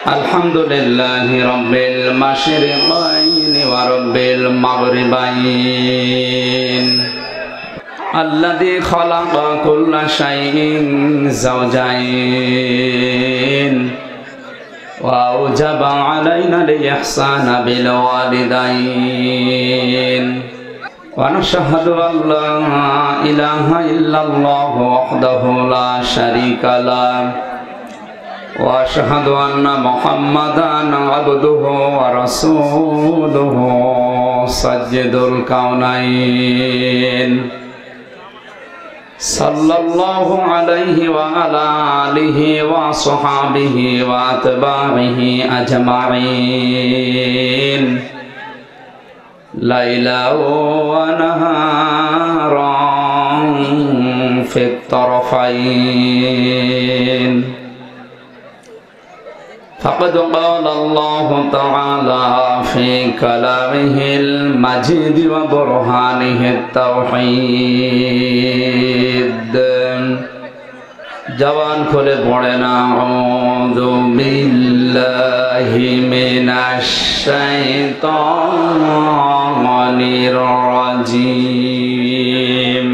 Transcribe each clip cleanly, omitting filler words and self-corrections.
আলহামদুলিল্লাহি রাব্বিল মাশরিকাইন ওয়া রাব্বিল মাগরিবাইন আল্লাযী খালাকা কুল্লা শাইইন যাওজাইন ওয়া আওজাবা আলাইনাল ইহসানা বিল ওয়ালিদাইন ওয়া নাশহাদু আল্লা ইলাহা ইল্লাল্লাহু ওয়াহদাহু লা শারীকা লাহু وأشهد أن محمدًا عبده ورسوله سيد الكونين صلى الله عليه وعلى آله وصحبه وأتباعه أجمعين ليلا ونهارا في الطرفين فقد قال الله تعالى في كلامه المجيد وبرهانه التوحيد جوان খুলে পড়েন আউযু বিল্লাহি মিনাশ শাইতানির রাজীম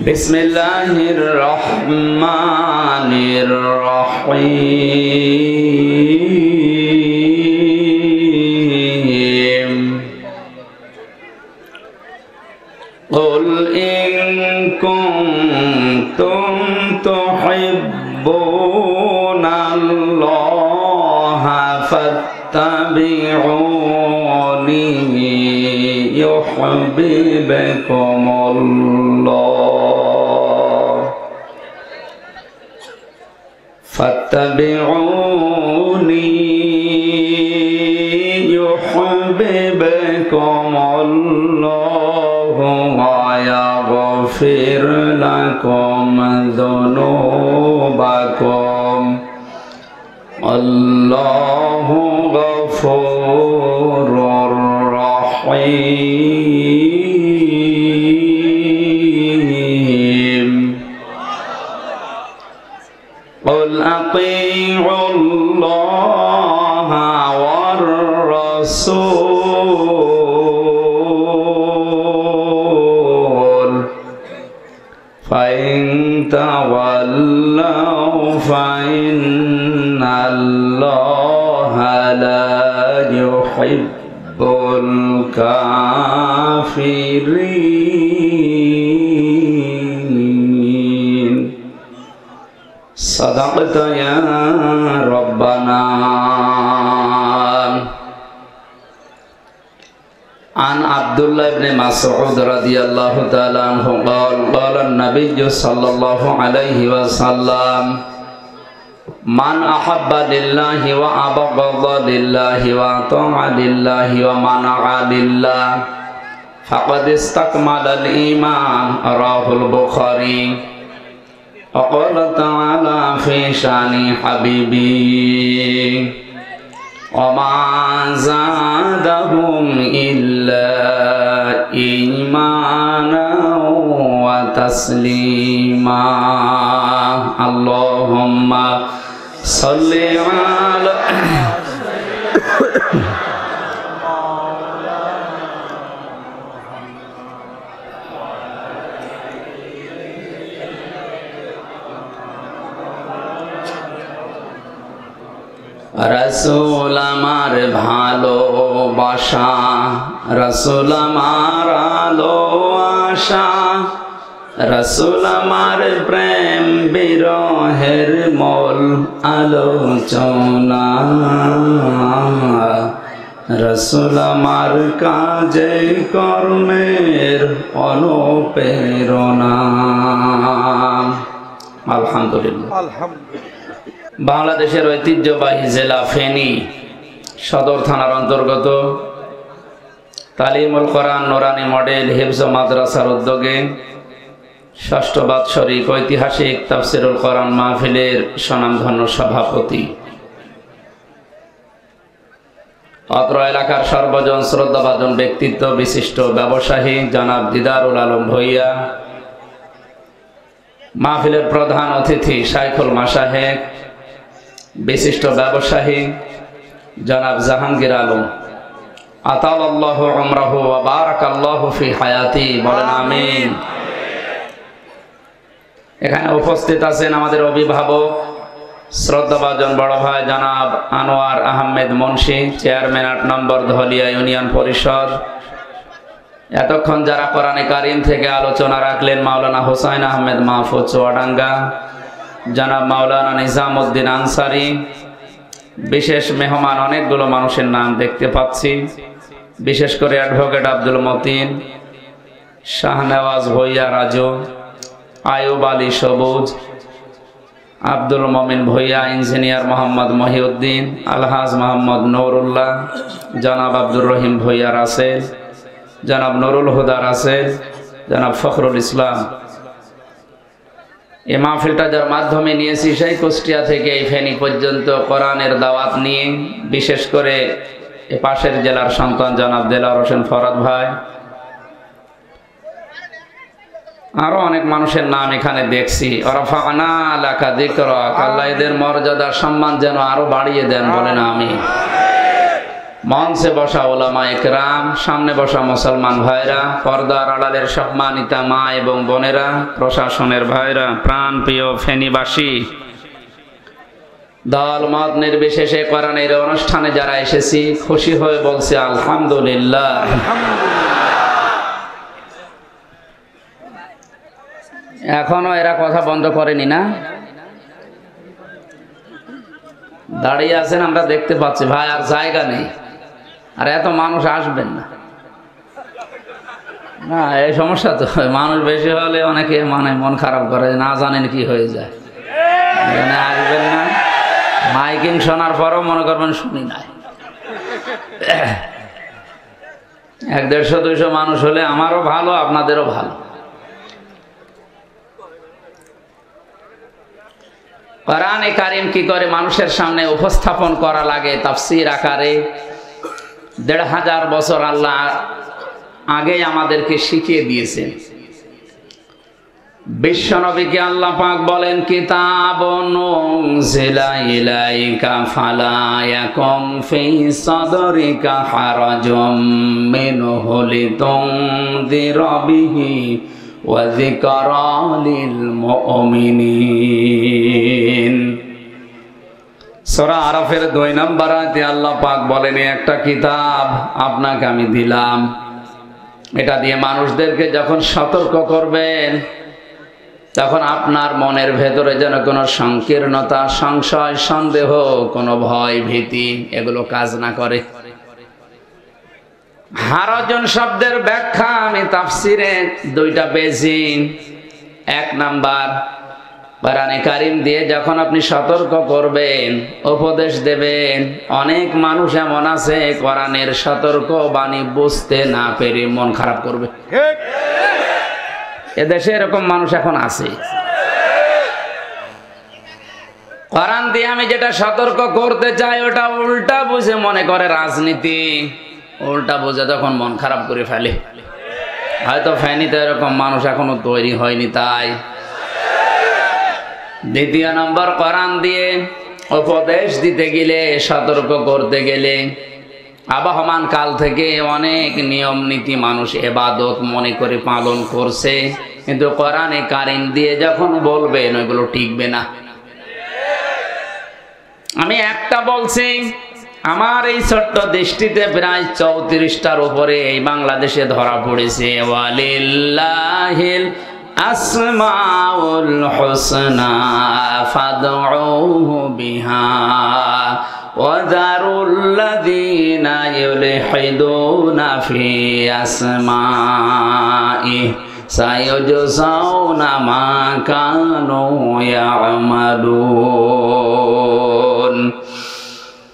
বিসমিল্লাহির রহমানির রহিম কুল ইন কুনতুম তুহিব্বুনাল্লাহা ফাত্তাবিউনি ইউহিব্বুকুমুল্লাহ فاتبعوني يحببكم الله ويغفر لكم ذنوبكم الله غفور رحيم قل أطيعوا الله والرسول فإن تولوا فإن الله لا يحب الكافرين صدقت يا ربنا عن عبد الله بن مسعود رضي الله تعالى عنه قال قال النبي صلى الله عليه وسلم من أحب لله وأبغض لله وأطاع لله ومنع لله فقد استكمل الإيمان رواه البخاري وقال تعالى في شان حبيبي وما زادهم إلا إيمانا وتسليما اللهم صل على রসুল আমার ভালোবাসা রসুল আমার আলো আশা রসুল আমার প্রেম বিরহের মূল আলোচনা রসুল আমার কাজে কর্মের অনুপ্রেরণা আলহামদুলিল্লাহ বাংলাদেশের ঐতিহ্যবাহী জেলা ফেনী সদর থানার অন্তর্গত তালিমুল কোরআন নুরানি মডেল হিফজ মাদ্রাসার উদ্যোগে ষষ্ঠ বাৎসরিক ঐতিহাসিক তাফসিরুল কোরআন মাহফিলের স্বনামধন্য সভাপতি অত্র এলাকার সর্বজন শ্রদ্ধাভাজন ব্যক্তিত্ব বিশিষ্ট ব্যবসায়ী জনাব দিদারুল আলম ভূঁইয়া, মাহফিলের প্রধান অতিথি শাইখুল মাশায়েখ বিশিষ্ট ব্যবসায়ী জনাব জাহাঙ্গীর আলম, আতালাল্লাহু উমরাহু ওয়া বারাকাল্লাহু ফি হায়াতি, বলেন আমিন। এখানে উপস্থিত আছেন আমাদের অভিভাবক শ্রদ্ধাভাজন বড় ভাই জনাব আনোয়ার আহমেদ মুন্সি, চেয়ারম্যান ৮ নম্বর ধলিয়া ইউনিয়ন পরিষদ। এতক্ষণ যারা কোরআনে কারিম থেকে আলোচনা রাখলেন, মাওলানা হোসাইন আহমেদ মাহফুজ চুয়াডাঙ্গা, জনাব মাওলানা নিজামউদ্দিন আনসারি, বিশেষ মেহমান অনেকগুলো মানুষের নাম দেখতে পাচ্ছি, বিশেষ করে অ্যাডভোকেট আব্দুল মতিন, শাহনেওয়াজ ভুইয়া রাজু, আয়ুব আলী সবুজ, আব্দুল মমিন ভুইয়া, ইঞ্জিনিয়ার মোহাম্মদ মহিউদ্দিন, আলহাজ মোহাম্মদ নুরুল্লাহ, জনাব আব্দুর রহিম ভুইয়া রাসেল, জনাব নুরুল হুদা রাসেল, জনাব ফখরুল ইসলাম। এই মাহফিলটা যার মাধ্যমে নিয়েছি সেই কুষ্টিয়া থেকে এই ফেনী পর্যন্ত কোরআনের দাওয়াত নিয়ে, বিশেষ করে এ পাশের জেলার সন্তান জনাব দেলাওয়ার হোসেন ফরহাদ ভাই, আরো অনেক মানুষের নাম এখানে দেখছি। ওরাফানা লাকা যিকরাক, আল্লাহ এদের মর্যাদা সম্মান যেন আরো বাড়িয়ে দেন, বলেন আমিন। মঞ্চে বসা ওলামা একরাম, সামনে বসা মুসলমান ভাইরা, পর্দার আড়ালের সম্মানিতা মা এবং বোনেরা, প্রশাসনের ভাইরা, প্রাণ প্রিয় ফেনীবাসী, দল মত নির্বিশেষে কোরআনের অনুষ্ঠানে যারা এসেছি, খুশি হয়ে বলছি আলহামদুলিল্লাহ। এখনো এরা কথা বন্ধ করেনি না? দাঁড়িয়ে আছেন, আমরা দেখতে পাচ্ছি ভাই, আর জায়গা নেই, আর এত মানুষ আসবেন না। না, এই সমস্যা তো, মানুষ বেশি হলে অনেকে মানে মন খারাপ করে, না জানেন কি হয়ে যায়, এখানে আসবেন না। মাইকিং শোনার পরও মনে করবেন শুনি নাই। 100-150 মানুষ হলে আমারও ভালো, আপনাদেরও ভালো। কোরআনে কারিম কি করে মানুষের সামনে উপস্থাপন করা লাগে তাফসীর আকারে, 1500 বছর আল্লাহ আগে আমাদেরকে শিখিয়ে দিয়েছেন। বিশ্বনবীকে আল্লাহ পাক বলেন, কিতাবুন উনজিলা ইলাইকা ফালা ইয়াকুম ফি সাদরিকা হারাজুম মিনহু লিতুনযিরা বিহি ওয়া যিকরা লিল মুমিনিন। সূরা আরাফের 2 নম্বর আয়াতে আল্লাহ পাক বলেন, একটা কিতাব আপনাকে আমি দিলাম, এটা দিয়ে মানুষদেরকে যখন সতর্ক করবেন, তখন আপনার মনের ভেতরে যেন কোনো সংকীর্ণতা, সংশয়, সন্দেহ, কোনো ভয় ভীতি এগুলো কাজ না করে। হারাজন শব্দের ব্যাখ্যা আমি তাফসিরে 2টা পেয়েছি। 1 নাম্বার, কোরআনে কারিম দিয়ে যখন আপনি সতর্ক করবেন, উপদেশ দেবেন, অনেক মানুষ এমন আছে কোরআনের সতর্ক বাণী বুঝতে না পেরে মন খারাপ করবে। এদেশে এরকম মানুষ এখন আছে। কোরআন দিয়ে আমি যেটা সতর্ক করতে চাই ওটা উল্টা বুঝে মনে করে রাজনীতি, উল্টা বুঝে তখন মন খারাপ করে ফেলে। হয়তো ফেনীতে এরকম মানুষ এখনো তৈরি হয়নি, তাই। 2 নম্বর, কোরআন দিয়ে উপদেশ দিতে গেলে, সতর্ক করতে গেলে, আবহমান কাল থেকে অনেক নিয়ম নীতি মানুষ ইবাদত মনে করে পালন করছে, কিন্তু কোরআনে কারিম দিয়ে যখন বলবেন ওইগুলো টিকবে না। আমি একটা বলছি, আমার এই ছোট্ট দৃষ্টিতে প্রায় 34টার উপরে এই বাংলাদেশে ধরা পড়েছে। ওয়ালিল্লাহিল আসমাউল হুসনা ফাদউহু বিহা ওয়াযারুল্লাযীনা ইউলহিদুনা ফি আসমাইহি সায়ুজসাউনা মা কানু ইয়ামালুন।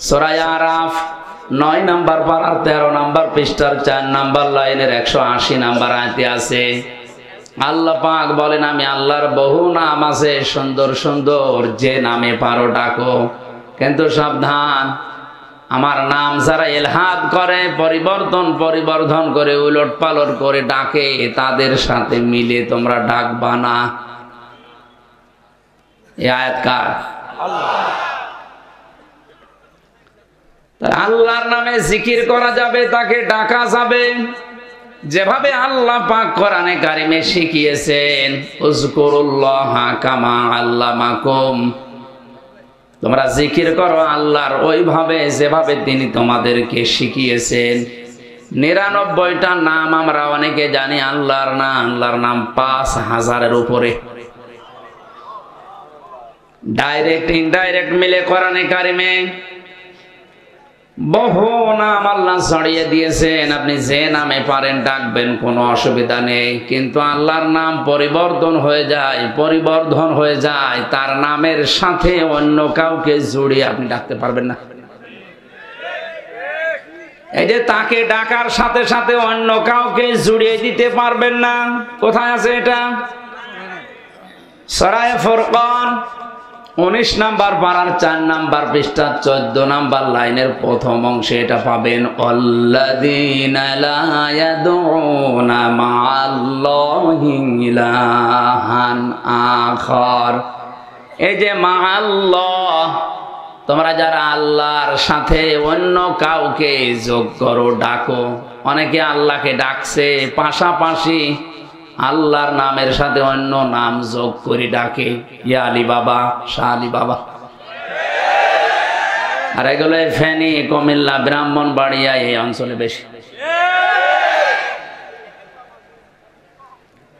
সূরা আরাফ 9 নম্বর পারার 13 নম্বর পৃষ্ঠার 4 নম্বর লাইনের 180 নম্বর আয়াতে আছে, আল্লাহ পাক বলেন, আমি আল্লাহর বহু নাম আছে সুন্দর সুন্দর, যে নামে পারো ডাকো, কিন্তু সাবধান, আমার নাম যারা ইলহাদ করে, পরিবর্ধন করে, উলট পালট করে ডাকে, তাদের সাথে মিলে তোমরা ডাকবা না। এই আয়াত কার? আল্লাহ। আল্লাহর নামে জিকির করা যাবে, তাকে ডাকা যাবে যেভাবে আল্লাহ পাক কোরআনে কারিমে শিখিয়েছেন, উযকুরুল্লাহা কামা আল্লামাকুম, তোমরা জিকির করো আল্লাহর ওইভাবে যেভাবে তিনি তোমাদেরকে শিখিয়েছেন। ৯৯টা নাম আমরা অনেকে জানি আল্লাহর নাম, আল্লাহর নাম ৫,০০০-এর উপরে। ডাইরেক্ট ইনডাইরেক্ট মিলে কোরআনে কারিমে বহু নাম আল্লাহ ছড়িয়ে দিয়েছেন। আপনি যে নামে পারেন ডাকবেন, কোনো অসুবিধা নেই। কিন্তু আল্লাহর নাম পরিবর্তন হয়ে যায়, তার নামের সাথে অন্য কাউকে জুড়িয়ে আপনি ডাকতে পারবেন না। এই যে তাকে ডাকার সাথে সাথে অন্য কাউকে জুড়িয়ে দিতে পারবেন না, কোথায় আছে এটা? সূরা ফুরকান ১৯ নাম্বার পারার ৪ নাম্বার পৃষ্ঠা ১৪ নাম্বার লাইনের প্রথম অংশে এটা পাবেন। আল্লাযীনা লা ইয়াদউনা মা'আল্লাহি ইলাহান আখার। এই যে মা'আল্লাহ, তোমরা যারা আল্লাহর সাথে অন্য কাউকে যোগ করো, ডাকো। অনেকে আল্লাহকে ডাকছে, পাশাপাশি আল্লাহর নামের সাথে অন্য নাম যোগ করে ডাকে, ইয়া আলী বাবা, শাহ আলী বাবা। আর এগুলো ফেনী, কুমিল্লা, ব্রাহ্মণবাড়িয়া এই অঞ্চলে বেশি।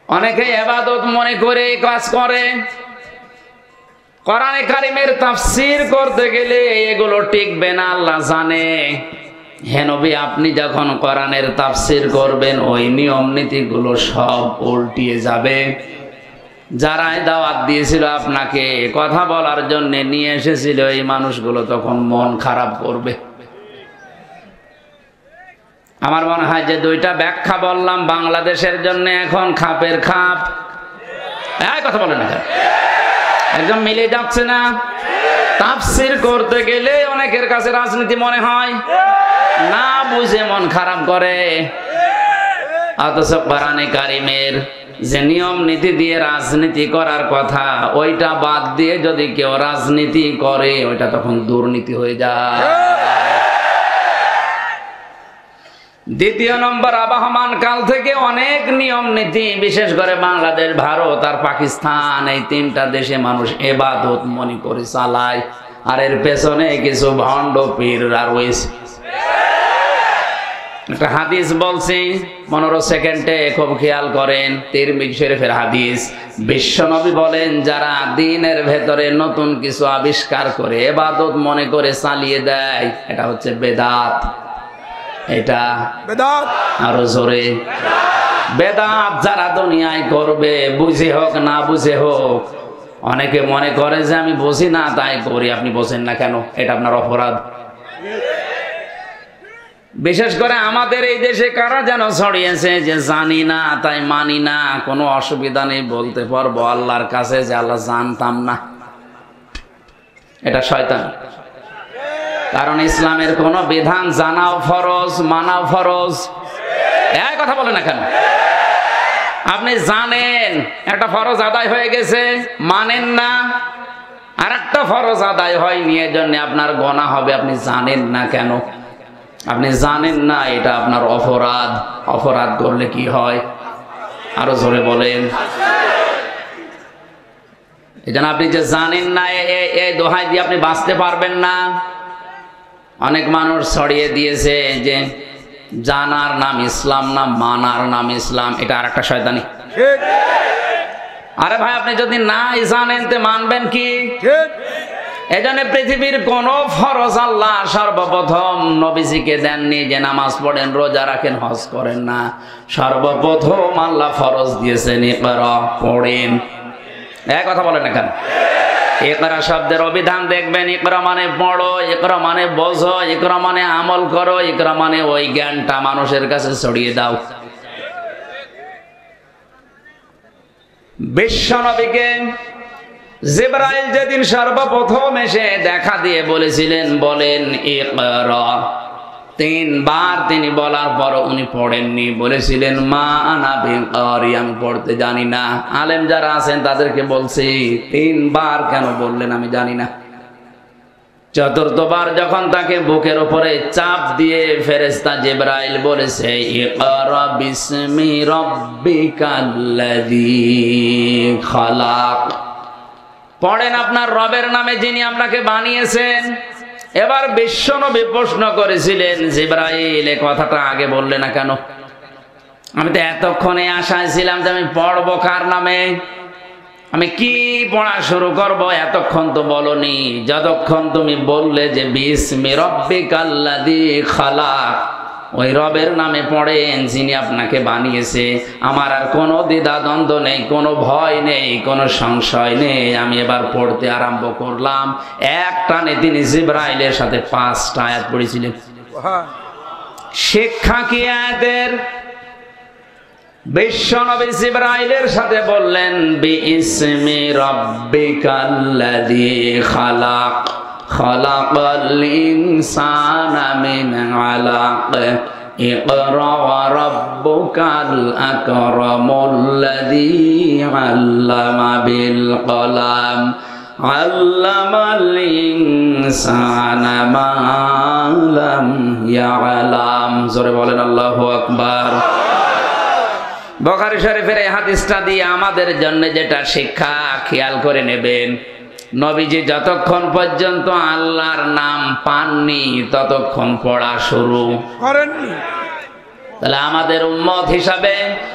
অনেকে ইবাদত মনে করে কাজ করে। কোরআনে কারিমের তাফসীর করতে গেলে এগুলো টিকবে না, আল্লাহ জানে। হে নবী, আপনি যখন কোরআনের তাফসীর করবেন ওই নিয়ম নীতিগুলো সব উল্টিয়ে যাবে। যারা দাওয়াত দিয়েছিল আপনাকে, কথা বলার জন্য নিয়ে এসেছিল, এই মানুষগুলো তখন মন খারাপ করবে। আমার মনে হয় যে ২টা ব্যাখ্যা বললাম বাংলাদেশের জন্য এখন খাপের খাপ। কথা বলেন না, একদম মিলে যাচ্ছে না। তাফসীর করতে গেলে অনেকের কাছে রাজনীতি মনে হয়, না বুঝে মন খারাপ করে। অথচ কোরআনে কারিমের যে নিয়ম নীতি দিয়ে রাজনীতি করার কথা, ওইটা বাদ দিয়ে যদি কেউ রাজনীতি করে, ওইটা তখন দুর্নীতি হয়ে যায়। দ্বিতীয় নম্বর, আবহমান কাল থেকে অনেক নিয়ম নীতি, বিশেষ করে বাংলাদেশ, ভারত আর পাকিস্তান, এই ৩টা দেশে মানুষ ইবাদত মনে করে চালায়। আর এর পেছনে কিছু ভণ্ড পীররা রয়েছে। একটা হাদিস বলছি, 15 সেকেন্ডে খুব খেয়াল করেন। তিরমিজি শরীফের হাদিস। বিশ্বনবী বলেন, যারা দ্বীনের ভেতরে নতুন কিছু আবিষ্কার করে ইবাদত মনে করে চালিয়ে দেয়, এটা হচ্ছে বেদাত। এটা বেদাত, আরো জোরে বেদাত। যারা দুনিয়ায় করবে, বুঝে হোক না বুঝে হোক। অনেকে মনে করে যে আমি বুঝি না তাই করি। আপনি বোঝেন না কেন? এটা আপনার অপরাধ। বিশেষ করে আমাদের এই দেশে কারা যেন ছড়িয়েছে যে জানি না তাই মানি না, কোনো অসুবিধা নেই, বলতে পারবো আল্লাহর কাছে যে আল্লাহ জানতাম না। এটা শয়তান। কারণ ইসলামের কোন বিধান জানাও ফরজ, মানাও ফরজ। এই কথা বলে না কেন? আপনি জানেন একটা ফরজ আদায় হয়ে গেছে, মানেন না, আর একটা ফরজ আদায় হয়নি, এর জন্য আপনার গুনাহ হবে। আপনি জানেন না কেন? আপনি জানেন না, এটা আপনার অপরাধ। অপরাধ করলে কি হয়? আরো জোরে বলেন। এই জন্য আপনি যে জানেন না, এই দোহাই দিয়ে আপনি বাঁচতে পারবেন না। অনেক মানুষ ছড়িয়ে দিয়েছে যে জানার নাম ইসলাম না, মানার নাম ইসলাম। এটা আর একটা শয়তানি। আরে ভাই, আপনি যদি নাই জানেন তে মানবেন কি? এজন্য পৃথিবীর কোন ফরজ আল্লাহ সর্বপ্রথম নবীজিকে দেননি যে নামাজ পড়েন, রোজা রাখেন, হজ করেন না। সর্বপ্রথম আল্লাহ ফরজ দিয়েছেন ইকরা, পড়েন। এক কথা বলেন না কেন? ইকরা শব্দের অভিধান দেখবেন, ইকরা মানে পড়ো, ইকরা মানে বোঝো, ইকরা মানে আমল করো, ইকরা মানে ওই জ্ঞানটা মানুষের কাছে ছড়িয়ে দাও। বিশ্বনবীকে জিবরাইল যেদিন সর্বপ্রথম এসে দেখা দিয়ে বলেছিলেন, বলেন ইকরা, 3 বার তিনি বলার পর উনি পড়েননি, বলেছিলেন মা আনা বিকারি, আমি পড়তে জানি না। আলেম যারা আছেন তাদেরকে বলছি 3 বার কেন বললেন আমি জানি না। চতুর্থবার যখন তাকে বুকের উপরে চাপ দিয়ে ফেরেশতা জিবরাইল বলেছে, ইকরা বিসমি রাব্বিকাল্লাযী খালাক, পড়েন আপনার রবের নামে যিনি আপনাকে বানিয়েছেন। এবার বিশ্বনবী প্রশ্ন করেছিলেন, জিবরাইল এই কথাটা আগে বললে না কেন? আমি তো এতক্ষণে আশায় ছিলাম যে আমি পড়বো কার নামে, আমি কি পড়া শুরু করব, এতক্ষণ তো বলনি। যতক্ষণ তুমি বললে যে বিসমি রাব্বিকাল্লাযী খালাক, ওই রবের নামে পড়েন যিনি আপনাকে বানিয়েছে, আমার আর কোনো দ্বিধা দ্বন্দ্ব নেই, কোনো ভয় নেই, কোনো সংশয় নেই। আমি এবার পড়তে আরম্ভ করলাম। এক টানে তিনি জিবরাইলের সাথে 5টা আয়াত পড়েছিলেন। শিক্ষা কি আয়াতের? বিশ্বনবী জিবরাইলের সাথে বললেন, বিইসমি রাব্বিকাল্লাযী খালাক, খালাকাল ইনসানা মিন আলাক, ইকরা ওয়া রাব্বুকাল আকরামুল্লাযী আল্লামা বিল কলাম, আল্লামাল ইনসানা মা লাম ইয়ালাম। জোরে বলেন আল্লাহু আকবার। বুখারী শরীফের এই হাদিসটা দিয়ে আমাদের জন্য যেটা শিক্ষা, খেয়াল করে নেবেন, নবীজি যতক্ষণ পর্যন্ত আল্লাহর নাম পাননি ততক্ষণ পড়া শুরু করেননি। তাহলে আমাদের উম্মত হিসাবে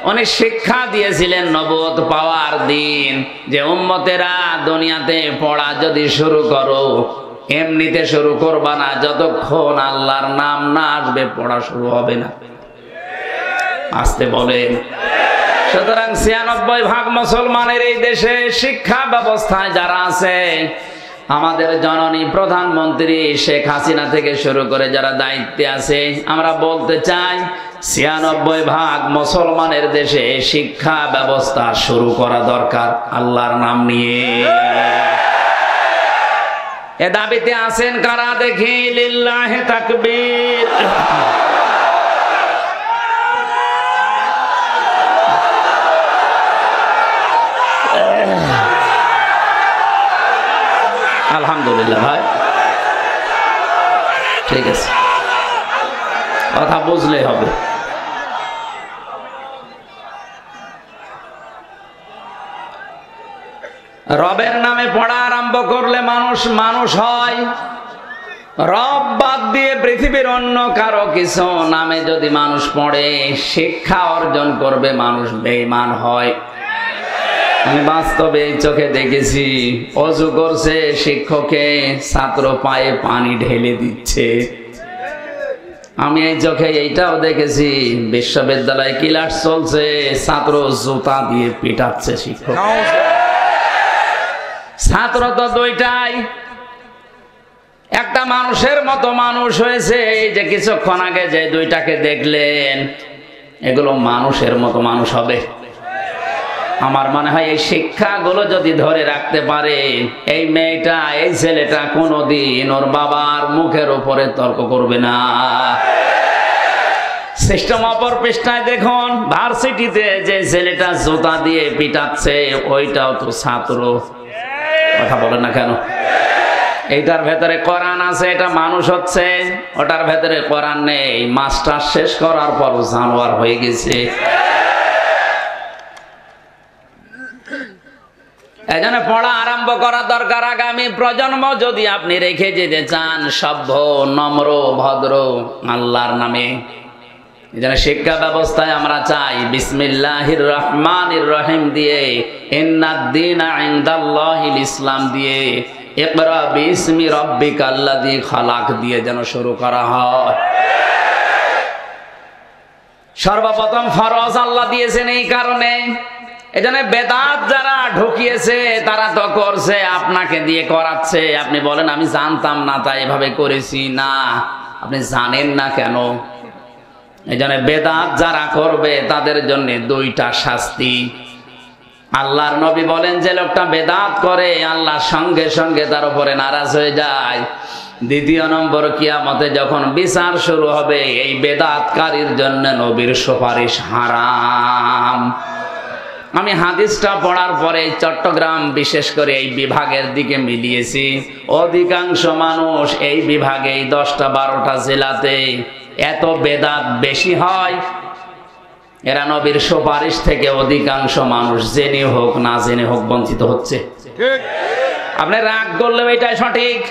উনি শিক্ষা দিয়েছিলেন নবুয়ত পাওয়ার দিন, যে উম্মতেরা দুনিয়াতে পড়া যদি শুরু করো, এমনিতে শুরু করবা না, যতক্ষণ আল্লাহর নাম না আসবে পড়া শুরু হবে না। আসতে বলেন। সুতরাং ৯৬% মুসলমানের এই দেশে শিক্ষা ব্যবস্থায় যারা আছে, আমাদের জননী প্রধানমন্ত্রী শেখ হাসিনা থেকে শুরু করে যারা দায়িত্বে আছে, আমরা বলতে চাই ৯৬% মুসলমানের দেশে শিক্ষা ব্যবস্থা শুরু করা দরকার আল্লাহর নাম নিয়ে। এ দাবিতে আছেন কারা দেখি? লিল্লাহি তাকবীর। আলহামদুলিল্লাহ ভাই, ঠিক আছে, কথা বুঝলে হবে। রবের নামে পড়া আরম্ভ করলে মানুষ মানুষ হয়। রব বাদ দিয়ে পৃথিবীর অন্য কারো কিছু নামে যদি মানুষ পড়ে, শিক্ষা অর্জন করবে, মানুষ বেঈমান হয়। আমি বাস্তবে চোখে দেখেছি, অজু করছে শিক্ষকে, ছাত্র পায়ে পানি ঢেলে দিচ্ছে। আমি এই চোখে এইটাও দেখেছি, বিশ্ববিদ্যালয়ে ক্লাস চলছে, ছাত্র জুতা দিয়ে পিটাচ্ছে শিক্ষক। ছাত্র তো দুইটাই, একটা মানুষের মতো মানুষ হয়েছে। এই যে কিছুক্ষণ আগে যে দুইটাকে দেখলেন, এগুলো মানুষের মতো মানুষ হবে। আমার মনে হয় এই শিক্ষাগুলো যদি ধরে রাখতে পারে, এই মেয়েটা, এই ছেলেটা কোনোদিন ওর বাবার মুখের উপরে তর্ক করবে না। সিস্টেম অপর পৃষ্ঠায় দেখুন, ভার্সিটিতে যে ছেলেটা জুতা দিয়ে পিটাচ্ছে, ওইটাও তো ছাত্র। কথা বলে না কেন? এইটার ভেতরে কোরআন আছে, এটা মানুষ হচ্ছে। ওটার ভেতরে কোরআন নেই, মাস্টার শেষ করার পর জানোয়ার হয়ে গেছে। এজন্য পড়া আরম্ভ করা দরকার। আগামী প্রজন্ম যদি আপনি রেখে যেতে চান সভ্য, নম্র, ভদ্র আল্লাহর নামে, এজন্য শিক্ষা ব্যবস্থায় আমরা চাই বিসমিল্লাহির রহমানির রহিম দিয়ে, ইন্নাদ-দীনা ইনদাল্লাহিল ইসলাম দিয়ে, ইকরা বিসমি রাব্বিকাল্লাযী খালাক দিয়ে যেন শুরু করা হয়। সর্বপ্রথম ফরজ আল্লাহ দিয়েছেন এই কারণে। এজন্য বেদাত যারা ঢুকিয়েছে তারা তো করছে, আপনাকে দিয়ে করাচ্ছে। আপনি বলেন আমি জানতাম না তাই এভাবে করেছি। না, আপনি জানেন না কেন? এজন্য বেদাত যারা করবে তাদের জন্য দুইটা শাস্তি। আল্লাহর নবী বলেন, যে লোকটা বেদাত করে আল্লাহ সঙ্গে সঙ্গে তার উপরে নারাজ হয়ে যায়। দ্বিতীয় নম্বর, কিয়ামতে যখন বিচার শুরু হবে, এই বেদাতকারীর জন্য নবীর সুপারিশ হারাম। আমি হাদিসটা পড়ার পরে চট্টগ্রাম বিশেষ করে এই বিভাগের দিকে মিলিয়েছি, অধিকাংশ মানুষ এই বিভাগে 10টা-12টা জেলাতে এত বেদাত বেশি হয়, এরা নবীর সুপারিশ থেকে অধিকাংশ মানুষ জেনে হোক না জেনে হোক বঞ্চিত হচ্ছে। আপনি রাগ করলেও এটাই সঠিক।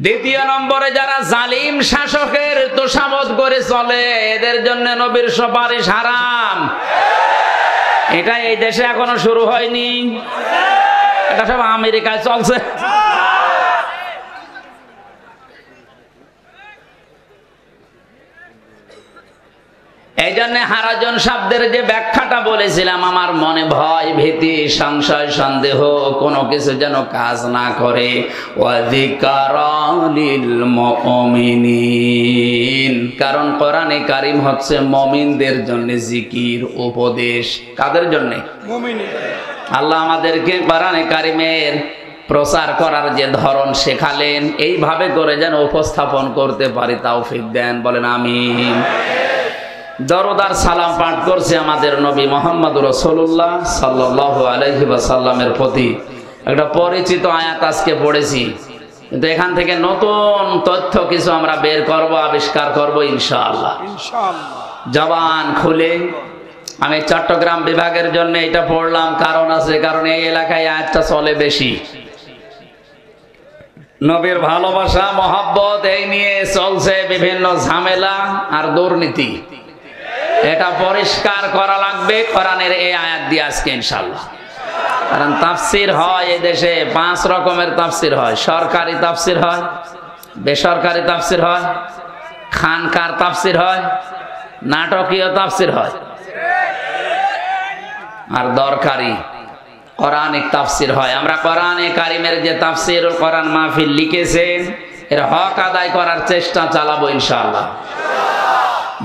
দ্বিতীয় নম্বরে যারা জালিম শাসকের তোষামত করে চলে, এদের জন্য নবীর সুপারিশ হারাম। এটা এই দেশে এখনো শুরু হয়নি, এটা সব আমেরিকায় চলছে। এই জন্য হারাজন শব্দের যে ব্যাখ্যাটা বলেছিলাম, আমার মনে ভয় ভীতি সংশয় সন্দেহ কোনো কিছু যেন কাজ না করে। ওয়াযিকরা লিল মুমিনিন, কারণ কোরআনে কারীম হচ্ছে মুমিনদের জন্য জিকির, উপদেশ। কাদের জন্য? মুমিনের। আল্লাহ আমাদেরকে কোরআনে কারীমের প্রচার করার যে ধরন শেখালেন, এইভাবে করে যেন উপস্থাপন করতে পারি তৌফিক দেন, বলেন আমিন। দরুদার সালাম পাঠ করছে আমাদের নবী মুহাম্মদুর রাসূলুল্লাহ সাল্লাল্লাহু আলাইহি ওয়াসাল্লামের প্রতি। একটা পরিচিত আয়াত আজকে পড়েছি, কিন্তু এখান থেকে নতুন তথ্য কিছু আমরা বের করব, আবিষ্কার করব ইনশাআল্লাহ। জবান খুলে আমি চট্টগ্রাম বিভাগের জন্য এটা পড়লাম, কারণ আছে, কারণ এই এলাকায় আয়াতটা চলে বেশি। নবীর ভালোবাসা মহব্বত এই নিয়ে চলছে বিভিন্ন ঝামেলা আর দুর্নীতি, এটা পরিষ্কার করা লাগবে কোরআনের এই আয়াত দিয়ে আজকে ইনশাআল্লাহ। কারণ তাফসির হয় এই দেশে 5 রকমের তাফসির হয়। সরকারি তাফসির হয়, বেসরকারি তাফসির হয়, খানকার তাফসির হয়, নাটকীয় তাফসির হয়, আর দরকারি কোরআনিক তাফসির হয়। আমরা কোরআনে কারিমের যে তাফসির কোরআন মাহফিল লিখেছেন, এর হক আদায় করার চেষ্টা চালাবো ইনশাআল্লাহ।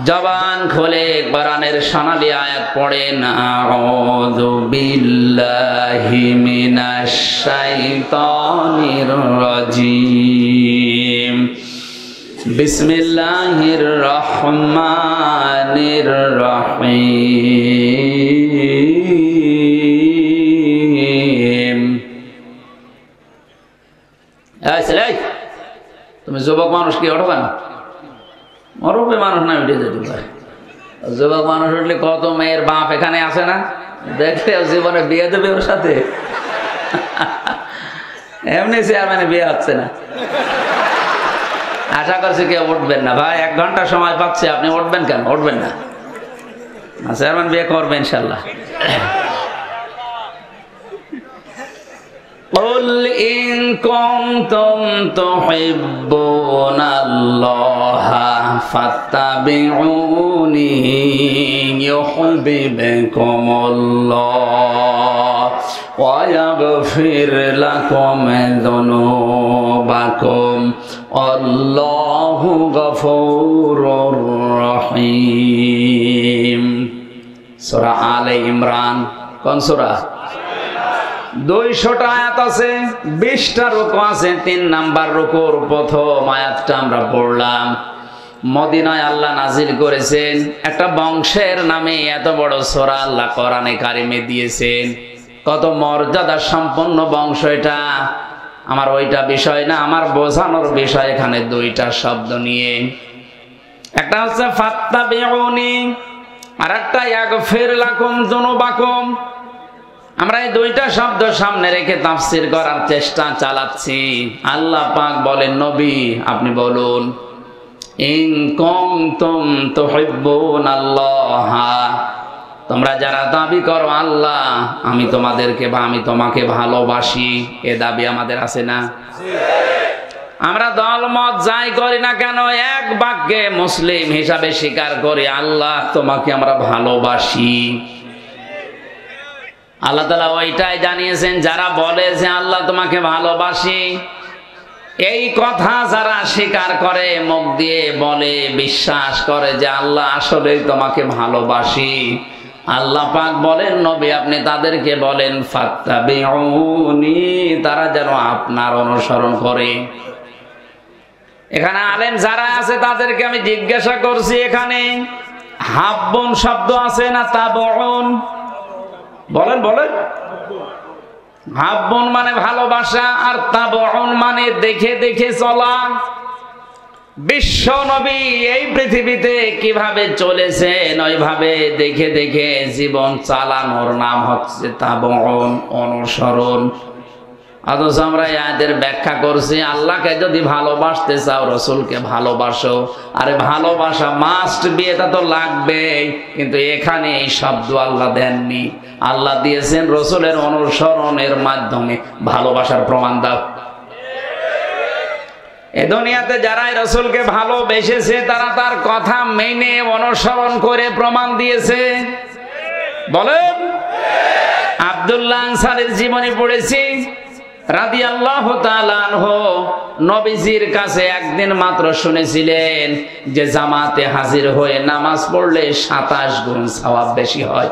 জবান খুলে কোরআনের সোনালী আয়াত পড়েন। আউযু বিল্লাহি মিনাশ শাইতানির রাজিম। বিসমিল্লাহির রহমানির রহিম। তুমি যুবক মানুষ কি উঠবে না? মরবে মানুষ না উঠে যেতে পারে। যুবক মানুষ উঠলে কত মেয়ের বাপ এখানে আসে না, দেখলে জীবনে বিয়ে দেবে ওর সাথে। এমনি চেয়ারম্যানে বিয়ে হচ্ছে না। আশা করছি কেউ উঠবেন না। ভাই 1 ঘন্টা সময় পাচ্ছে, আপনি উঠবেন কেন? উঠবেন না, চেয়ারম্যান বিয়ে করবে ইনশাল্লাহ। قل إن كنتم تحبون الله فاتبعوني يحببكم الله ويغفر لكم ذنوبكم والله غفور رحيم। সূরা আলে ইমরান। কোন সূরা? 200টা আয়াত আছে, 20টা রুকু আছে। 3 নাম্বার রুকুর প্রথম আয়াতটা আমরা পড়লাম। মদিনায় আল্লাহ নাজিল করেছেন, একটা বংশের নামে এত বড় সূরা আল্লাহ কোরআনে কারিমে দিয়েছেন। কত মর্যাদা সম্পন্ন বংশ এটা। আমার ওইটা বিষয় না, আমার বোঝানোর বিষয় এখানে 2টা শব্দ নিয়ে। একটা হচ্ছে ফাত্তাবিউনি, আর একটা ইয়াগফির লাকুম যুনুবাকুম। আমরা এই 2টা শব্দ সামনে রেখে তাফসীর করার চেষ্টা চালাচ্ছি। আল্লাহ পাক বলেন, নবী আপনি বলুন, ইন কুনতুম তুহিব্বুনাল্লাহ, তোমরা যারা দাবি করো আল্লাহ আমি তোমাদেরকে বা আমি তোমাকে ভালোবাসি, এ দাবি আমাদের আছে না? আমরা দলমত যাই করি না কেন, এক বাক্যে মুসলিম হিসাবে স্বীকার করি আল্লাহ তোমাকে আমরা ভালোবাসি। আল্লাহ তাআলা ওইটাই জানিয়েছেন, যারা বলে যে আল্লাহ তোমাকে ভালোবাসি, এই কথা যারা স্বীকার করে, মুখ দিয়ে বলে, বিশ্বাস করে যে আল্লাহ আসলেই তোমাকে ভালোবাসি, আল্লাহ পাক বলেন নবী আপনি তাদেরকে বলেন ফাত্তাবিউনি, তারা যেন আপনার অনুসরণ করে। এখানে আলেম যারা আছে তাদেরকে আমি জিজ্ঞাসা করছি, এখানে হাব্বন শব্দ আছে না তাবউন? বলেন বলেন। হাব্বন মানে ভালোবাসা, আর তাবউন মানে দেখে দেখে চলা। বিশ্ব নবী এই পৃথিবীতে কিভাবে চলেছেন ওইভাবে দেখে দেখে জীবন চালানোর নাম হচ্ছে তাবউন, অনুসরণ। অথচ আমরা এদের ব্যাখ্যা করছি আল্লাহকে যদি ভালোবাসতে চাও রসুলকে ভালোবাসো। আরে ভালোবাসা মাস্ট বি, এটা তো লাগবেই, কিন্তু এখানে এই শব্দ আল্লাহ দেননি। আল্লাহ দিয়েছেন রসুলের অনুসরণের মাধ্যমে ভালোবাসার প্রমাণ দাও। এ দুনিয়াতে যারাই রসুলকে ভালোবেসেছে তারা তার কথা মেনে অনুসরণ করে প্রমাণ দিয়েছে। বলেন। আব্দুল্লাহ আনসারীর জীবনী পড়েছি রাদিয়াল্লাহু তাআলা আনহু, নবীজির কাছে একদিন মাত্র শুনেছিলেন যে জামাতে হাজির হয়ে নামাজ পড়লে 27 গুণ সওয়াব বেশি হয়।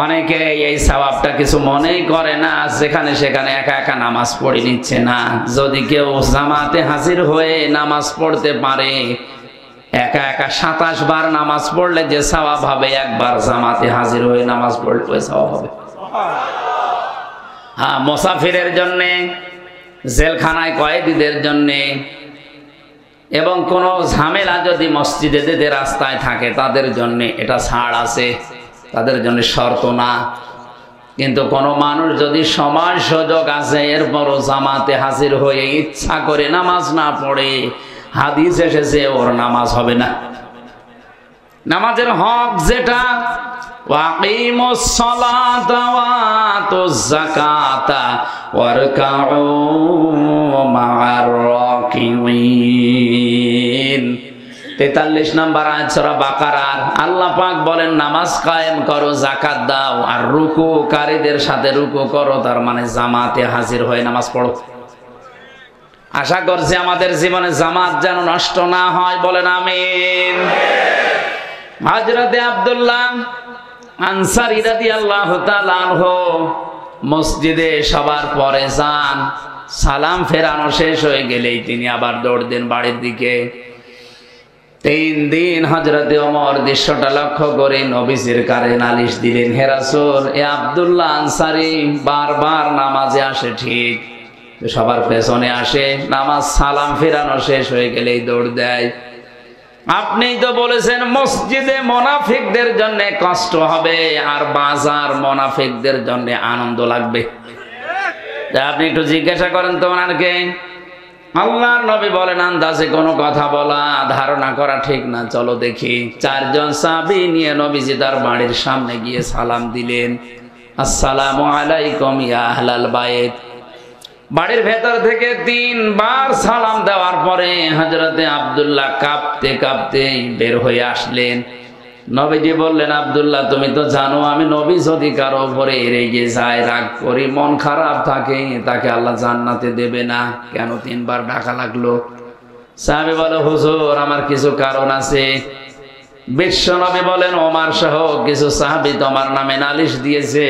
অনেকে এই সওয়াবটা কিছু মনেই করে না, যেখানে সেখানে একা একা নামাজ পড়ে নিচ্ছে না। যদি কেউ জামাতে হাজির হয়ে নামাজ পড়তে পারে, একা একা 27 বার নামাজ পড়লে যে সওয়াব হবে, একবার জামাতে হাজির হয়ে নামাজ পড়লে ওই সওয়াব হবে। হ্যাঁ, মুসাফিরের জন্যে, জেলখানায় কয়েদিদের জন্যে, এবং কোনো ঝামেলা যদি মসজিদে রাস্তায় থাকে তাদের জন্য এটা ছাড় আছে, তাদের জন্য শর্ত না। কিন্তু কোনো মানুষ যদি সময় সুযোগ আছে এরপরও জামাতে হাজির হয়ে ইচ্ছা করে নামাজ না পড়ে, হাদিস এসেছে ওর নামাজ হবে না। নামাজের হক যেটা, ওয়াকিমুস সালাতা ওয়া আতুজ যাকাতা ওয়ারকাউ মা'আর রাকিঈন। 43 নম্বর আয়াত সূরা বাকারার আল্লাহ পাক বলেন নামাজ কায়েম করো, যাকাত দাও, আর রুকুকারীদের সাথে রুকু করো। তার মানে জামাতে হাজির হয়ে নামাজ পড়ো। আশা করছি আমাদের জীবনে জামাত যেন নষ্ট না হয়, বলেন আমিন। হযরতে আব্দুল্লাহ আনসারী রাদিয়াল্লাহু তাআলা আনহু মসজিদে সবার পরে যান, সালাম ফেরানো শেষ হয়ে গেলেই তিনি আবার দৌড় দেন বাড়ির দিকে। 3 দিন হযরতে ওমর দৃশ্যটা লক্ষ্য করে নবীজির কাছে নালিশ দিলেন, হে রাসূল, এ আব্দুল্লাহ আনসারী বারবার নামাজে আসে ঠিক, সবার পেছনে আসে, নামাজ সালাম ফেরানো শেষ হয়ে গেলেই দৌড় দেয়। আপনিই তো বলেছেন মসজিদে মুনাফিকদের জন্য কষ্ট হবে আর বাজার মুনাফিকদের জন্য আনন্দ লাগবে। আপনি একটু জিজ্ঞাসা করেন তো ওনাকে। আল্লাহর নবী বলেন আন্দাজে কোনো কথা বলা, ধারণা করা ঠিক না, চলো দেখি। 4 জন সাহাবী নিয়ে নবীজি তার বাড়ির সামনে গিয়ে সালাম দিলেন, আসসালামু আলাইকুম ইয়া আহলাল বাইত। বাড়ির ভেতর থেকে 3 বার সালাম দেওয়ার পরে হযরতে আব্দুল্লাহ কাঁপতে কাঁপতে বের হয়ে আসলেন। নবীজি বললেন, আব্দুল্লাহ তুমি তো জানো আমি নবী যদি কারো উপরে রেগে যায়, রাগ করি, মন খারাপ থাকে, তাকে আল্লাহ জান্নাতে দেবে না। কেন 3 বার ডাকা লাগলো? সাহাবী বলে, হুজুর আমার কিছু কারণ আছে। বিশ্ব নবী বলেন, ওমর সহ কিছু সাহাবী তোমার নামে নালিশ দিয়েছে।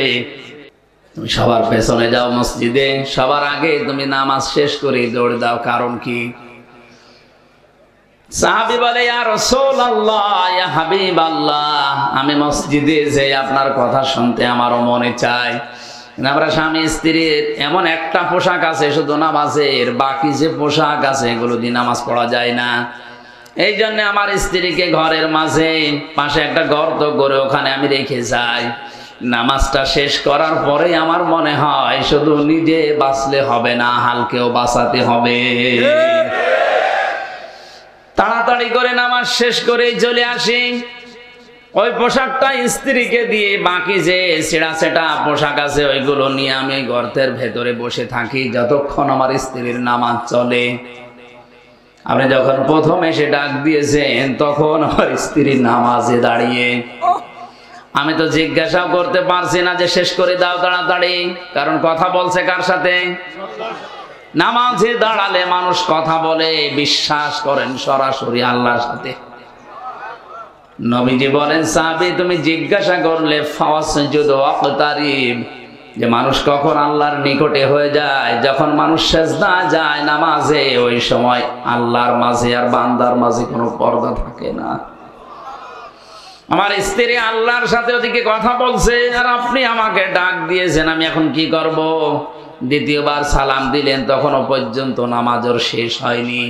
তুমি সবার পেছনে যাও মসজিদে, সবার আগে তুমি নামাজ শেষ করে দৌড় দাও, কারণ কি? সাহাবী বলে, ইয়া রাসূলুল্লাহ, ইয়া হাবিবাল্লাহ, আমি মসজিদে যে আপনার কথা শুনতে আমারও মনে চায়। আমরা স্বামী স্ত্রীর এমন একটা পোশাক আছে শুধু নামাজের, বাকি যে পোশাক আছে এগুলো দিয়ে নামাজ পড়া যায় না। এই জন্য আমার স্ত্রীকে ঘরের মাঝে পাশে একটা গর্ত করে ওখানে আমি রেখে যাই। নামাজটা শেষ করার পরে আমার মনে হয় শুধু নিজে বাঁচলে হবে না, হালকেও বাঁচাতে হবে। তাড়াতাড়ি করে নামাজ শেষ করে চলে আসি, ওই পোশাকটা স্ত্রীকে দিয়ে বাকি যে ছেঁড়া ছেঁড়া পোশাক আছে ওইগুলো নিয়ে আমি গর্তের ভেতরে বসে থাকি যতক্ষণ আমার স্ত্রীর নামাজ চলে। আপনি যখন প্রথম এসে ডাক দিয়েছেন তখন আমার স্ত্রীর নামাজে দাঁড়িয়ে, আমি তো জিজ্ঞাসাও করতে পারছি না যে শেষ করে দাও তাড়াতাড়ি, কারণ কথা বলছে কার সাথে? নামাজে দাঁড়ালে মানুষ কথা বলে, বিশ্বাস করেন সরাসরি আল্লাহর সাথে। নবীজি বলেন, সাহাবী তুমি জিজ্ঞাসা করলে ফাসজুদু ওয়াক্তারিব, যে মানুষ কখন আল্লাহর নিকটে হয়ে যায়? যখন মানুষ সেজদা যায় নামাজে, ওই সময় আল্লাহর মাঝে আর বান্দার মাঝে কোনো পর্দা থাকে না। আমার স্ত্রী আল্লাহর সাথে ওদিকে কথা বলছে, আর আপনি আমাকে ডাক দিয়েছেন, আমি এখন কি করব? দ্বিতীয়বার সালাম দিলেন, তখনও পর্যন্ত নামাজের শেষ হয়নি।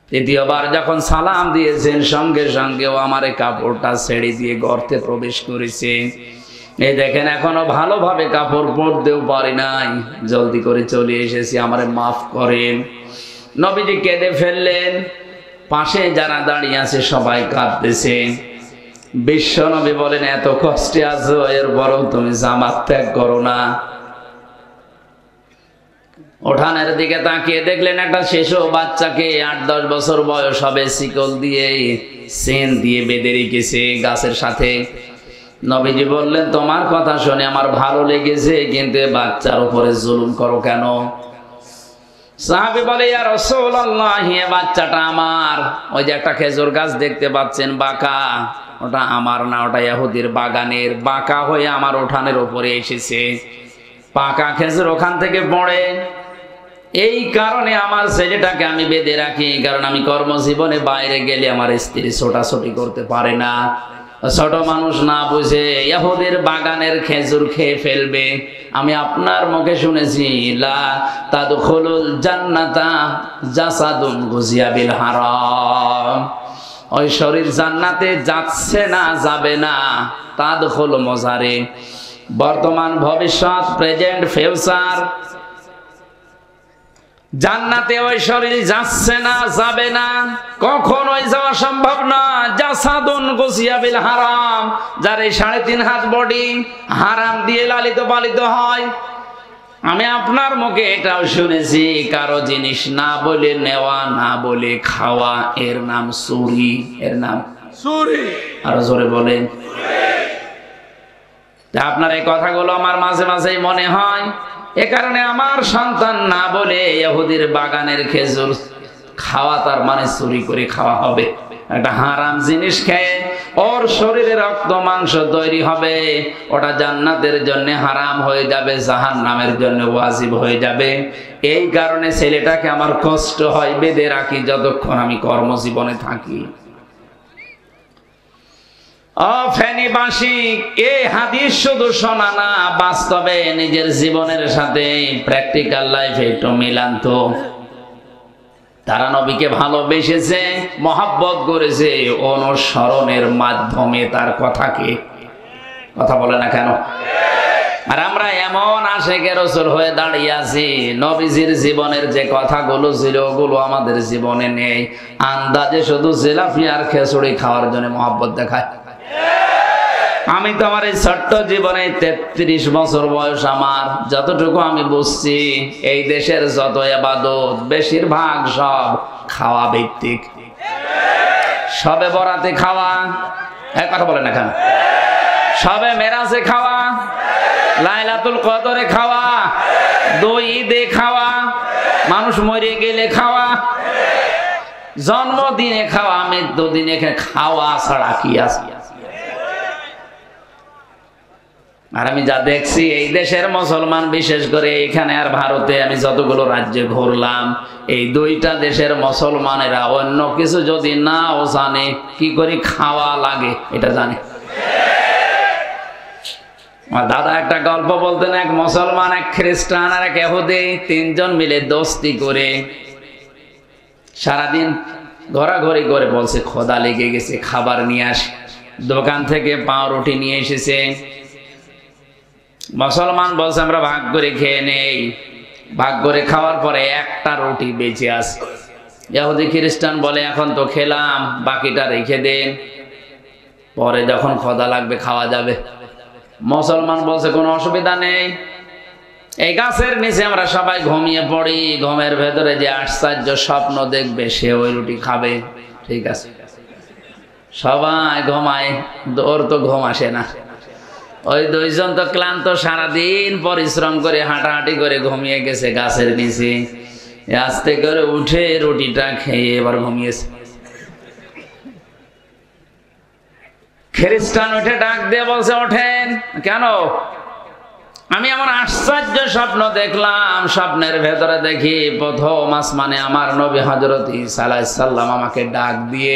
তৃতীয়বার যখন সালাম দিয়েছেন, সঙ্গে সঙ্গেও আমার কাপড়টা ছেড়ে দিয়ে গর্তে প্রবেশ করেছে। এই দেখেন, এখনো ভালোভাবে কাপড় পরতেও পারি নাই, জলদি করে চলে এসেছি, আমারে মাফ করেন। নবীজি কেঁদে ফেললেন, পাশে যারা দাঁড়িয়ে আছে সবাই কাঁদতেছে। বিশ্ব নবী বলেন, এত কষ্টে আছো, এরপরও তুমি জামাত ত্যাগ করো না। উঠানের দিকে তাকিয়ে দেখলেন একটা শিশু বাচ্চাকে 8-10 বছর বয়স হবে, শিকল দিয়ে চেন দিয়ে বেঁধে রেখেছে গাছের সাথে। নবীজি বললেন, তোমার কথা শুনে আমার ভালো লেগেছে, কিন্তু বাচ্চার উপরে জুলুম করো কেন? সাহাবী বলে, ইয়া রাসূলুল্লাহ, এই বাচ্চাটা আমার। ওই যে একটা খেজুর গাছ দেখতে পাচ্ছেন বাঁকা, ওটা আমার না, ওটা ইহুদির বাগানের। বাঁকা হয়ে আমার উঠানের উপরে এসেছে, পাকা খেজুর ওখান থেকে পড়ে। এই কারণে আমার ছেলেটাকে আমি বেঁধে রাখি, কারণ আমি কর্মজীবনে বাইরে গেলে আমার স্ত্রী ছোটাছুটি করতে পারে না। ছোট মানুষ না বুঝে ইহুদির বাগানের খেজুর খেয়ে ফেলবে। আমি আপনার মুখে শুনেছি, লা তাদখুলুল জান্নাতা জাসাদুন গুজিয়া বিল হারাম। ওই শরীর জান্নাতে যাচ্ছে না, যাবে না। তাদখুল মজারে, বর্তমান, ভবিষ্যৎ, প্রেজেন্ট, ফিউচার। জান্নাতে ওই শরীর যাচ্ছে না, যাবে না, কখনোই যাওয়া সম্ভব না। জাসাদুন গুজিয়া বিল হারাম, যার এই 3.5 হাত বডি হারাম দিয়ে লালিত পালিত হয়। আমি আপনার মুখে এটাও শুনেছি, কারো জিনিস না বলে নেওয়া, না বলে খাওয়া, এর নাম চুরি। এর নাম চুরি। আরো জোরে বলেন। আপনার এই কথাগুলো আমার মাঝে মাঝেই মনে হয়। এ কারণে আমার সন্তান না বলে ইহুদির বাগানের খেজুর খাওয়া, তার মানে চুরি করে খাওয়া হবে। একটা হারাম জিনিস খেয়ে ওর শরীরে রক্ত মাংস তৈরি হবে, ওটা জান্নাতের জন্য হারাম হয়ে যাবে, জাহান্নামের জন্য ওয়াজিব হয়ে যাবে। এই কারণে ছেলেটাকে আমার কষ্ট হয়, বেঁধে রাখি যতক্ষণ আমি কর্মজীবনে থাকি। ফেনীবাসী, এই হাদিস শুধু শোনা না, বাস্তবে নিজের জীবনের সাথে প্র্যাকটিক্যাল লাইফে একটু মিলান তো। তারা নবীকে ভালোবেসেছে, মহব্বত করেছে অনুসরণের মাধ্যমে তার কথাকে। কথা বলে না কেন? আর আমরা এমন আশিকে রাসূল হয়ে দাঁড়িয়ে আছি, নবীজির জীবনের যে কথাগুলো ছিল ওগুলো আমাদের জীবনে নেই। আন্দাজে শুধু জিলাপি আর খিচুড়ি খাওয়ার জন্য মহব্বত দেখায়। আমি তো আমার এই ছোট্ট জীবনে 33 বছর বয়স, আমার যতটুকু আমি বুঝছি, এই দেশের যত ইবাদত বেশিরভাগ সব খাওয়া ভিত্তিক। সবে বরাতে খাওয়া, এক কথা বলে না কেন? সবে মেরাজে খাওয়া, লাইলাতুল কদরে খাওয়া, দুই ঈদে খাওয়া, মানুষ মরে গেলে খাওয়া, জন্মদিনে খাওয়া, মৃত্যুদিনে খাওয়া ছাড়া কি আছে? আর আমি যা দেখছি এই দেশের মুসলমান, বিশেষ করে এখানে আর ভারতে, আমি যতগুলো রাজ্যে ঘুরলাম, এই দুইটা দেশের মুসলমানেরা অন্য কিছু যদি নাও জানে, কি করে খাওয়া লাগে এটা জানে। আমার দাদা একটা গল্প বলতেন, এক মুসলমান, এক খ্রিস্টান আর এক ইহুদি, তিনজন মিলে দোস্তি করে সারাদিন ঘোরাঘুরি করে বলছে খোদা লেগে গেছে, খাবার নিয়ে আসে। দোকান থেকে পাউরুটি নিয়ে এসেছে। মুসলমান বলছে আমরা ভাগ করে খেয়ে নেই। ভাগ করে খাওয়ার পরে একটা রুটি বেঁচে আছে। ইহুদি খ্রিস্টান বলে এখন তো খেলাম, বাকিটা রেখে দেন, পরে যখন খোদা লাগবে খাওয়া যাবে। মুসলমান বলছে কোনো অসুবিধা নেই, এই গাছের নিচে আমরা সবাই ঘুমিয়ে পড়ি, ঘুমের ভেতরে যে আশ্চর্য স্বপ্ন দেখবে সে ওই রুটি খাবে। ঠিক আছে, সবাই ঘুমায়, ওর তো ঘুম আসে না। ওই দুইজন তো ক্লান্ত, সারাদিন পরিশ্রম করে হাঁটাহাঁটি করে ঘুমিয়ে গেছে গাছের নিচে। আস্তে করে উঠে রুটিটা খেয়ে এবার ঘুমিয়েছে। খ্রিস্টান উঠে ডাক দিয়ে বলছে ওঠেন। কেন? আমি এমন আশ্চর্য স্বপ্ন দেখলাম, স্বপ্নের ভেতরে দেখি প্রথম আসমানে আমার নবী হযরত ঈসা আলাইহিস সালাম আমাকে ডাক দিয়ে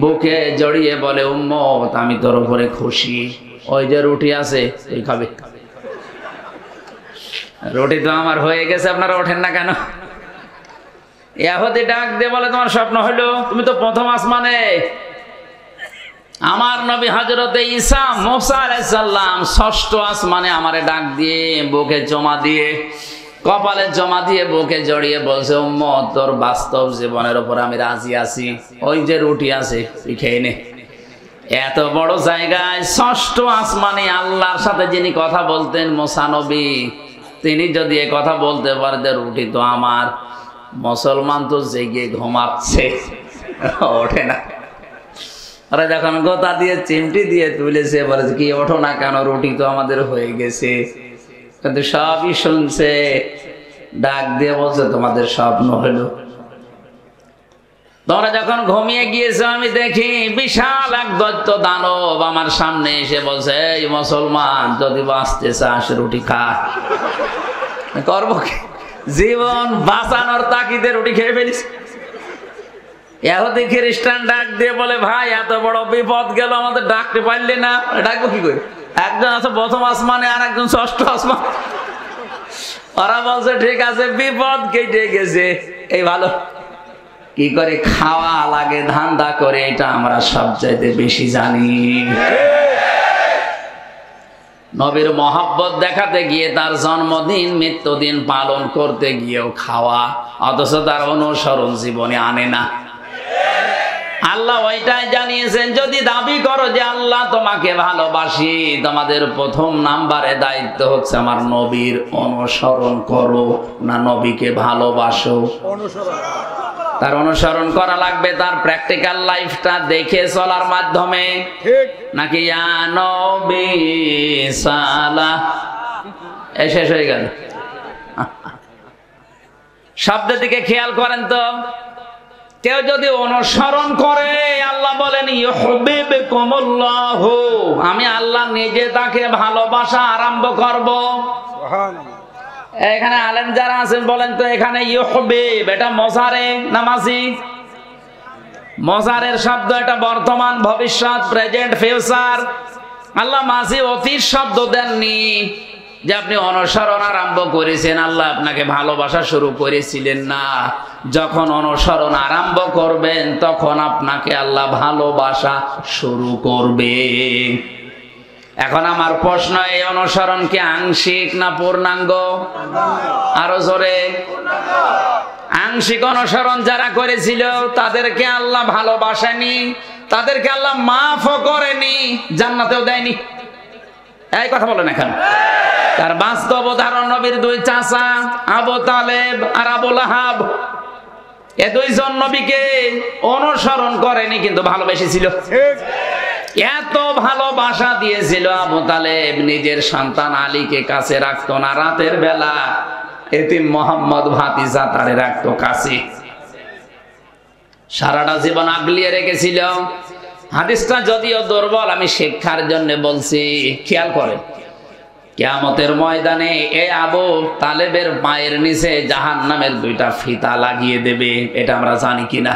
বুকে জড়িয়ে বলে, উম্মত আমি তোর উপরে খুশি। ওই যে রুটি আছে তুই খাবি। রুটি তো আমার হয়ে গেছে, আপনারা ওঠেন না কেন? ইহুদি ডাক দিয়ে বলে, তোমার স্বপ্ন হলো, তুমি তো প্রথম আসমানে। আমার নবী হযরত ঈসা মুসা আলাইহিস সালাম ষষ্ঠ আসমানে আমারে ডাক দিয়ে বুকে জমা দিয়ে, কপালে জমা দিয়ে বুকে জড়িয়ে বলছে, উম্মত তোর বাস্তব জীবনের উপর আমি রাজি আছি। ওই যে রুটি আছে তুই খেয়ে নে। এত বড় জায়গায় ষষ্ঠ আসমানে আল্লাহর সাথে যিনি কথা বলতেন মুসা নবী, তিনি যদি এ কথা বলতে পারতেন রুটি তো আমার, মুসলমান তো জেগে ঘুমাচ্ছে, ওঠে না। আরে যখন গোতা দিয়ে চিমটি দিয়ে তুলেছে, বলেছে কি ওঠো না কেন, রুটি তো আমাদের হয়ে গেছে। কিন্তু সবই শুনছে, ডাক দিয়ে বলছে তোমাদের স্বপ্ন হলো। তোমরা যখন ঘুমিয়ে গিয়েছো আমি দেখি বিশাল এক দৈত্য দানব আমার সামনে এসে বলছে, এই মুসলমান যদি বাঁচতে চাস রুটি খা। করবো কি, জীবন বাঁচানোর তাগিদে রুটি খেয়ে ফেলিস। ইহুদি খ্রিস্টান ডাক দিয়ে বলে, ভাই এত বড় বিপদ গেল, আমাদের ডাকতে পারলে না। ডাকবো কি করে, একজন আছে প্রথম আসমানে আর একজন ষষ্ঠ আসমান। ওরা বলছে ঠিক আছে বিপদ কেটে গেছে, এই ভালো। কি করে খাওয়া লাগে ধান্দা করে, এটা আমরা সবচাইতে বেশি জানি। নবীর মহব্বত দেখাতে গিয়ে তার জন্মদিন মৃত্যুদিন পালন করতে গিয়েও খাওয়া, অথচ তার অনুসরণ জীবনে আনে না। আল্লাহ ওইটাই জানিয়েছেন, যদি দাবি করো যে আল্লাহ তোমাকে ভালোবাসি, তোমাদের প্রথম নাম্বারে দায়িত্ব হচ্ছে আমার নবীর অনুসরণ করো, না নবীকে ভালোবাসো। তার অনুসরণ করা লাগবে, তার প্র্যাকটিক্যাল লাইফটা দেখে চলার মাধ্যমে, নাকি ইয়া নবী সালাহ শেষ হয়ে গেল। শব্দের দিকে খেয়াল করেন তো, কেউ যদি অনুসরণ করে, আল্লাহ বলেন ইউহিব্বুকুমুল্লাহু, আমি আল্লাহ নিজে তাকে ভালোবাসা আরম্ভ করব। এখানে আলেম যারা আছেন বলেন তো, এখানে ইউহিব্ব এটা মজারে না মাজি? মজারের শব্দ, এটা বর্তমান ভবিষ্যৎ, প্রেজেন্ট ফিউচার। আল্লাহ মাজি অতীত শব্দ দেননি। যে আপনি অনুসরণ আরম্ভ করেছেন, আল্লাহ আপনাকে ভালোবাসা শুরু করেছিলেন না। যখন অনুসরণ আরম্ভ করবেন তখন আপনাকে আল্লাহ ভালোবাসা শুরু করবে। এখন আমার প্রশ্ন, এই অনুসরণ কি আংশিক না পূর্ণাঙ্গ? আরো জোরে। আংশিক অনুসরণ যারা করেছিল তাদেরকে আল্লাহ ভালোবাসেনি, তাদেরকে আল্লাহ মাফও করেনি, জান্নাতেও দেয়নি। এই কথা বলেন এখন। তার বাস্তব উদাহরণ নবীর দুই চাচা আবু তালেব আর আবু লাহাব। এ দুইজন নবীকে অনুসরণ করেনি কিন্তু ভালোবেসেছিল। এত ভালোবাসা দিয়েছিল, আবু তালেব নিজের সন্তান আলীকে কাছে রাখতো না, রাতের বেলা এতিম মোহাম্মদ ভাতিজা তারে রাখতো কাছে। সারাটা জীবন আগলিয়ে রেখেছিল। হাদিসটা যদিও দুর্বল, আমি শিক্ষার জন্য বলছি, খেয়াল করেন। কিয়ামতের ময়দানে এই আবু তালেবের পায়ের নিচে জাহান্নামের দুইটা ফিতা লাগিয়ে দেবে, এটা আমরা জানি কিনা?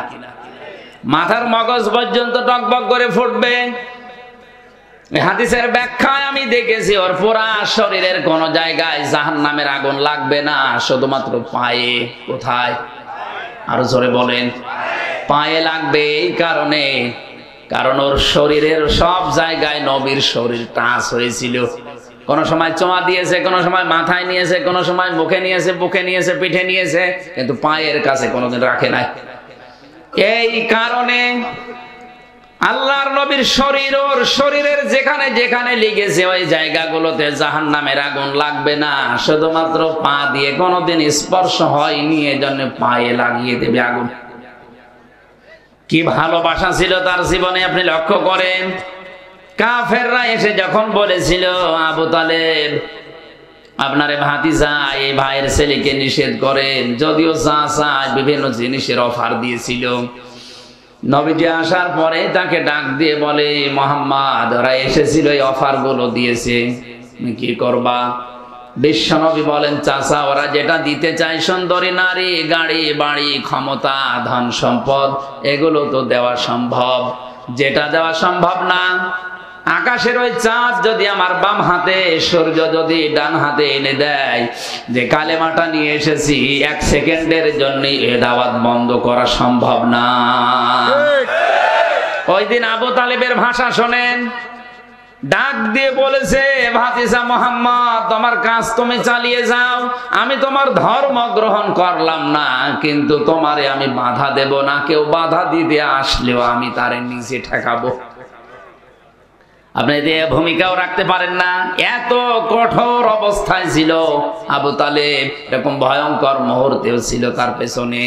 মাথার মগজ পর্যন্ত টকবক করে ফুটবে। হাদিসের ব্যাখ্যায় আমি দেখেছি, ওর পুরা শরীরের কোন জায়গায় জাহান্নামের আগুন লাগবে না, শুধুমাত্র পায়ে। কোথায়? আরো জোরে বলেন। পায়ে লাগবে। এই কারণে, কারণ ওর শরীরের সব জায়গায় নবীর শরীর টাচ হয়েছিল। কোন সময় চোমা দিয়েছে, কোন সময় মাথায় নিয়েছে, কোন সময় মুখে নিয়েছে, বুকে নিয়েছে, পিঠে নিয়েছে, কিন্তু পায়ের কাছে কোনোদিন রাখে নাই। এই কারণে আল্লাহর নবীর শরীর, ওর শরীরের যেখানে যেখানে লেগেছে ওই জায়গাগুলোতে জাহান্নামের আগুন লাগবে না, শুধুমাত্র পা দিয়ে কোনোদিন স্পর্শ হয়নি, এজন্য পায়ে লাগিয়ে দেবে আগুন। কি ভালোবাসা ছিল তার জীবনে, আপনি লক্ষ্য করেন। কাফেররা এসে যখন বলেছিল, আবু তালেব আপনারে ভাতিজা এই ভাইয়ের ছেলেকে নিষেধ করেন, যদিও চাচা বিভিন্ন জিনিসের অফার দিয়েছিল। নবীজি আসার পরে তাকে ডাক দিয়ে বলে, মুহাম্মদ ওরা এসেছিল এই অফার গুলো দিয়েছে, তুমি কি করবা? বিশ্বনবী বলেন, চাচা ওরা যেটা দিতে চায়, সুন্দরী নারী, গাড়ি বাড়ি, ক্ষমতা, ধন সম্পদ, এগুলো তো দেওয়া সম্ভব। যেটা দেওয়া সম্ভব না, আকাশের ওই চাঁদ যদি আমার বাম হাতে, সূর্য যদি ডান হাতে এনে দেয়, যে কালেমাটা নিয়ে এসেছি, 1 সেকেন্ডের জন্য এ দাওয়াত বন্ধ করা সম্ভব না। ওই দিন আবু তালেবের ভাষা শোনেন, ডাক দিয়ে বলেছে, ভাতিজা মুহাম্মদ, তোমার কাজ তুমি চালিয়ে যাও, আমি তোমার ধর্ম গ্রহণ করলাম না, কিন্তু তোমারে আমি বাধা দেব না। কেউ বাধা দিতে আসলেও আমি তারে নিজে ঠেকাবো। আপনি যে ভূমিকাও রাখতে পারেন না, এত কঠোর অবস্থায় ছিল আবু তালেব, এরকম ভয়ঙ্কর মুহূর্তেও ছিল তার পেছনে।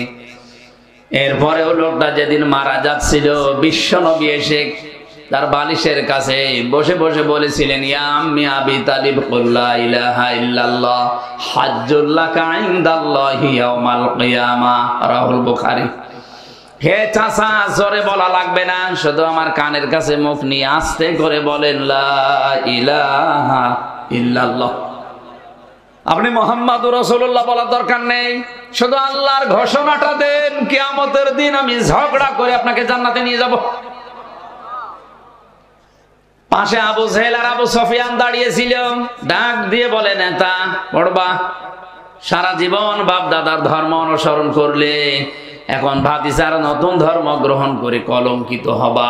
এরপরেও লোকটা যেদিন মারা যাচ্ছিল, বিশ্বনবী এসে তার বালিশের কাছে বসে বসে বলেছিলেন, ইয়া আম্মি আবি তালিব, কুল লা ইলাহা ইল্লাল্লাহ হাজ্জুল লাকা ইনদাল্লাহি ইয়াউমাল কিয়ামাহ, রাহুল বুখারী। হে চাচা, জোরে বলা লাগবে না, শুধু আমার কানের কাছে মুখ নিয়ে আস্তে করে বলেন, লা ইলাহা ইল্লাল্লাহ। আপনি মুহাম্মাদুর রাসূলুল্লাহ বলার দরকার নেই, শুধু আল্লাহর ঘোষণাটা দেন, কিয়ামতের দিন আমি ঝগড়া করে আপনাকে জান্নাতে নিয়ে যাব। পাশে আবু জেহেল আর আবু সুফিয়ান দাঁড়িয়েছিল, ডাক দিয়ে বলে, নেতা পড়বা, সারা জীবন বাপ দাদার ধর্ম অনুসরণ করলে, এখন ভাতিজার নতুন ধর্ম গ্রহণ করে কলঙ্কিত হবা,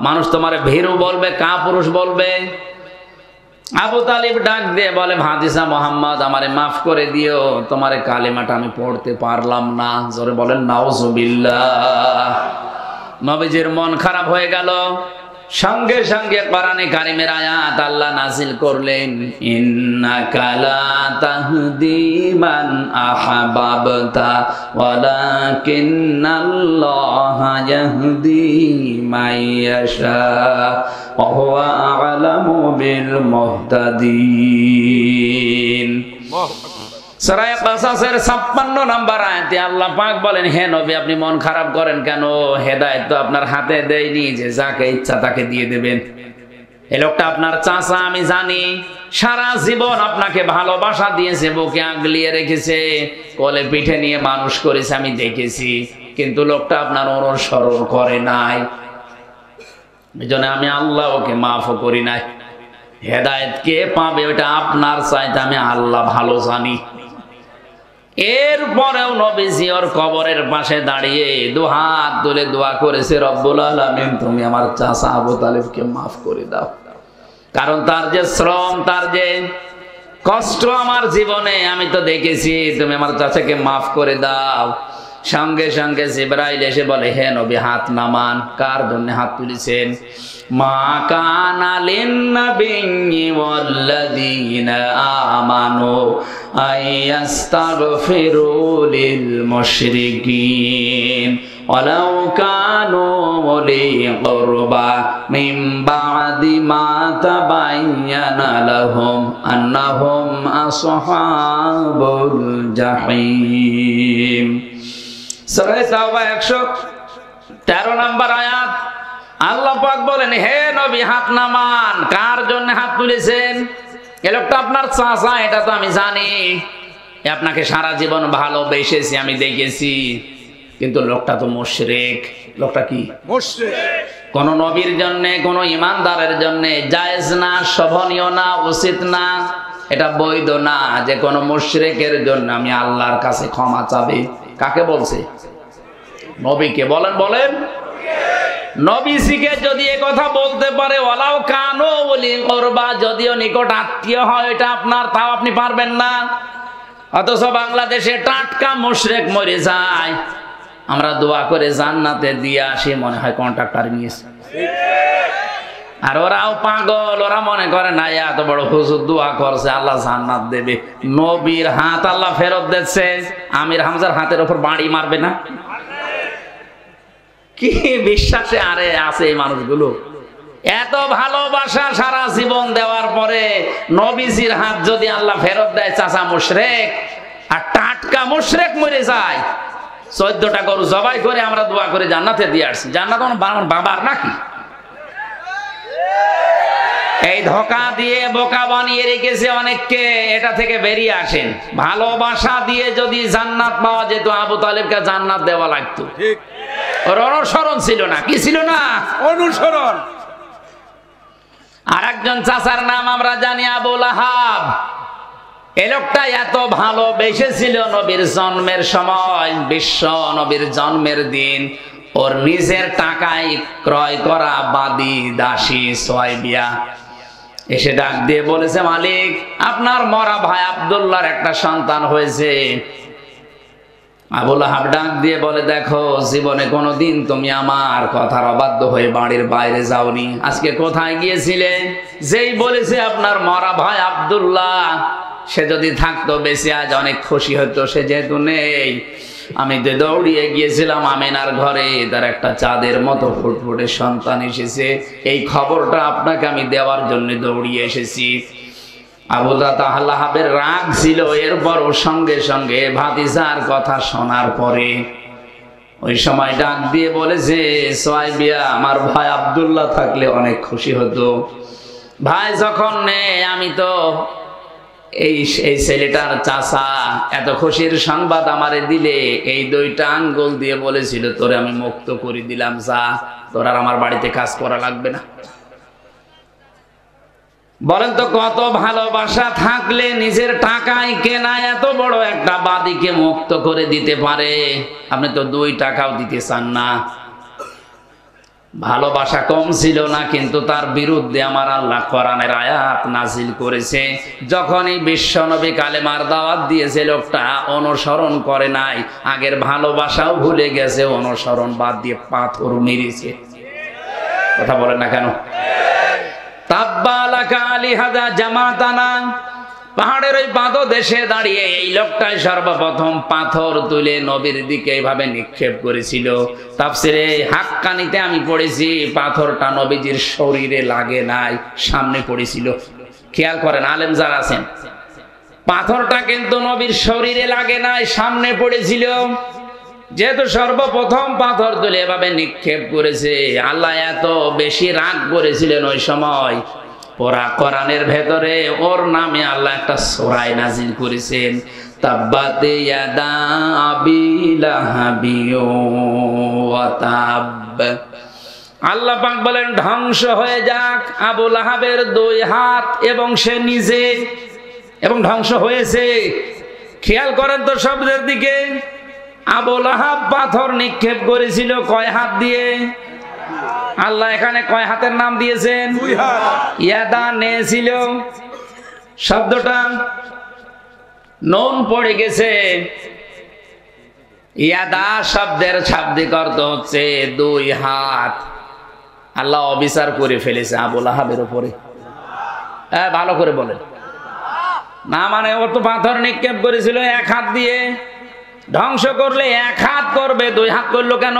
মানুষ তোমারে ভীরু বলবে, কাপুরুষ বলবে। আবু তালিব ডাক দিয়ে বলে, ভাতিজা মুহাম্মদ, আমারে মাফ করে দিও, তোমারে কালেমাটা আমি পড়তে পারলাম না। জোরে বলেন নাউজুবিল্লাহ। নবীজির মন খারাপ হয়ে গেল। সঙ্গে সঙ্গে কোরআনে কারিমের আয়াত আল্লাহ নাযিল করলেন, ইন্নাকা লা তাহদি মান আহবাবতা ওয়ালাকিন্নাল্লাহা ইয়াহদি মাইয়াশা ওয়া হুয়া আ'লামু বিল মুহতাদিন। সূরা কাসাসের 56 নম্বর আয়াতে আল্লাহ পাক বলেন, হে নবী, আপনি মন খারাপ করেন কেন? হেদায়েত তো আপনার হাতে দেয়নি যে যাকে ইচ্ছা তাকে দিয়ে দেবেন। এই লোকটা আপনার চাচা, আমি জানি, সারা জীবন আপনাকে ভালোবাসা দিয়েছে, বুকে আগলিয়ে রেখেছে, কোলে পিঠে নিয়ে মানুষ করেছে, আমি দেখেছি, কিন্তু লোকটা আপনার অনুসরণ করে নাই। এজন্য আমি আল্লাহ ওকে মাফও করি নাই। হেদায়েত কে পাবে ওটা আপনার চাইতে আমি আল্লাহ ভালো জানি। এরপরেও নবীজি ওর কবরের পাশে দাঁড়িয়ে দুহাত তুলে দোয়া করেছে, রব্বুল আলামিন, তুমি আমার চাচা আবু তালেবকে মাফ করে দাও, কারণ তার যে শ্রম, তার যে কষ্ট আমার জীবনে আমি তো দেখেছি, তুমি আমার চাচাকে মাফ করে দাও। সঙ্গে সঙ্গে জিবরাইল এসে বলে, হে নবী, হাত নামান। কার জন্য হাত তুলেছেন? মা কানা লিন-নাবিয়্যি ওয়াল্লাযীনা আমানু আইয়াস্তাগফিরু লিল মুশরিকিন ওয়ালাউ কানু উলি কুরবা মিন বা'দি মা তাবায়্যানা লাহুম আন্নাহুম আসহাবুল জাহিম। সূরা তাওবা 113 নম্বর আয়াত। আল্লাহ পাক বলেন, হে নবী, হাত নামান। কার জন্য হাত তুলেছেন? এ লোকটা আপনার চাচা, এটা তো আমি জানি, আপনাকে সারা জীবন ভালোবেসেছি, আমি দেখেছি, কিন্তু লোকটা তো মুশরিক। লোকটা কি? মুশরিক। কোন নবীর জন্য, কোন ইমানদারের জন্য জায়েজ না, শোভনীয় না, উচিত না, এটা বৈধ না যে কোন মুশরিকের জন্য আমি আল্লাহর কাছে ক্ষমা চাবে। কাকে বলছে? নবীকে। বলেন বলেন, নবীজিকে যদি এ কথা বলতে পারে, ওয়ালাউ কানু উলি কুরবা, যদিও নিকট আত্মীয় হয়, এটা আপনার, তাও আপনি পারবেন না। অথচ বাংলাদেশে টাটকা মুশরিক মরে যায়, আমরা দোয়া করে জান্নাতে দিয়ে আসি, মনে হয় কন্ট্রাক্টর নিয়েছে। আর ওরাও পাগল, ওরা মনে করে না এত বড় হুজুর দোয়া করছে, আল্লাহ জান্নাত দেবে। নবীর হাত আল্লাহ ফেরত দিচ্ছে, আমির হামজার হাতের উপর বাড়ি মারবে না? কি বিশ্বাসে আরে আছে এই মানুষগুলো? এত ভালোবাসা সারা জীবন দেওয়ার পরে নবীজির হাত যদি আল্লাহ ফেরত দেয়, চাচা মুশরিক, আর টাটকা মুশরিক মরে যায়। 14টা গরু জবাই করে আমরা দোয়া করে জান্নাতে দিয়ে আসছি। জান্নাত আমার বাবার নাকি? এই ধোঁকা দিয়ে বোকা বানিয়ে রেখেছে অনেককে। এটা থেকে বেরিয়ে আসেন। ভালোবাসা দিয়ে যদি জান্নাত পাওয়া যেত, আবু তালেবকে জান্নাত দেওয়া লাগতো। ঠিক। ওর অনুসরণ ছিল না, কি ছিল না? অনুসরণ। আর একজন চাচার নাম আমরা জানি আবু লাহাব। এই লোকটা এত ভালোবেসেছিল নবীর জন্মের সময়, বিশ্ব নবীর জন্মের দিন ওর নিজের টাকায় ক্রয় করা বাদী দাসী সোয়াইবিয়া এসে ডাক দিয়ে বলেছে, মালিক আপনার মরা ভাই আব্দুল্লাহর একটা সন্তান হয়েছে। আবু লাহাব ডাক দিয়ে বলে, দেখো জীবনে কোনোদিন তুমি আমার কথার অবাধ্য হয়ে বাড়ির বাইরে যাওনি, আজকে কোথায় গিয়েছিলে? যেই বলেছে আপনার মরা ভাই আব্দুল্লাহ, সে যদি থাকতো বেঁচে আজ অনেক খুশি হতো, সে যেহেতু নেই। আমি তো দৌড়িয়ে গিয়েছিলাম আমিনার ঘরে, তার একটা চাঁদের মতো ফুটফুটে সন্তান এসেছে, এই খবরটা আপনাকে আমি দেওয়ার জন্য দৌড়িয়ে এসেছি। আবু লাহাবের রাগ ছিল, এরপরও সঙ্গে সঙ্গে ভাতিজার কথা শোনার পরে ওই সময় ডাক দিয়ে বলেছে, সোয়াইবিয়া আমার ভাই আব্দুল্লাহ থাকলে অনেক খুশি হতো। ভাই যখন নেই, আমি তো এই ছেলেটার চাচা, এত খুশির সংবাদ আমারে দিলে, এই দুইটা আঙ্গুল দিয়ে বলেছিল তোরে আমি মুক্ত করে দিলাম, যা তোর আর আমার বাড়িতে কাজ করা লাগবে না। বলেন তো কত ভালোবাসা থাকলে নিজের টাকায় কেনা এত বড় একটা বাদীকে মুক্ত করে দিতে পারে? আপনি তো 2 টাকাও দিতে চান না। ভালোবাসা কম ছিল না, কিন্তু তার বিরুদ্ধে আমার আল্লাহ কোরআনের আয়াত নাজিল করেছে। যখন এই বিশ্ব নবী কালেমার দাওয়াত দিয়েছে, লোকটা অনুসরণ করে নাই, আগের ভালোবাসাও ভুলে গেছে, অনুসরণ বাদ দিয়ে পাথর মেরেছে। কথা বলেন না কেন? তাব্বালাকা আলিহাদা জামাতানা, পাহাড়ের ওই পাদদেশে দাঁড়িয়ে এই লোকটাই সর্বপ্রথম পাথর তুলে নবীর দিকে এইভাবে নিক্ষেপ করেছিল। তাফসিরে হাক্কানিতে আমি পড়েছি, পাথরটা নবীজির শরীরে লাগে নাই, সামনে পড়েছিল। খেয়াল করেন আলেম যারা আছেন, পাথরটা কিন্তু নবীর শরীরে লাগে নাই, সামনে পড়েছিল। যেহেতু সর্বপ্রথম পাথর তুলে এভাবে নিক্ষেপ করেছে, আল্লাহ এত বেশি রাগ করেছিলেন ওই সময়, পুরা কোরআনের ভেতরে ওর নামে আল্লাহ একটা সূরা নাজিল করেছেন, তাব্বাত ইয়াদা আবি লাহাবি ওয়া তাব। আল্লাহ পাক বলেন, ধ্বংস হয়ে যাক আবু লাহাবের 2 হাত এবং সে নিজে, এবং ধ্বংস হয়েছে। খেয়াল করেন তো শব্দের দিকে, আবু লাহাব পাথর নিক্ষেপ করেছিল কয় হাত দিয়ে? আল্লাহ এখানে কয় হাতের নাম দিয়েছেন? 2 হাত। ইয়াদা নেছিল, শব্দটা নুন পড়ে গেছে। ইয়াদা শব্দের শাব্দিক অর্থ হচ্ছে 2 হাত। আল্লাহ অবিচার করে ফেলেছে আবু লাহাবের উপরে। ভালো করে বলেন না, মানে ও তো পাথর নিক্ষেপ করেছিল 1 হাত দিয়ে, ধ্বংস করলে 1 হাত করবে, 2 হাত করলো কেন?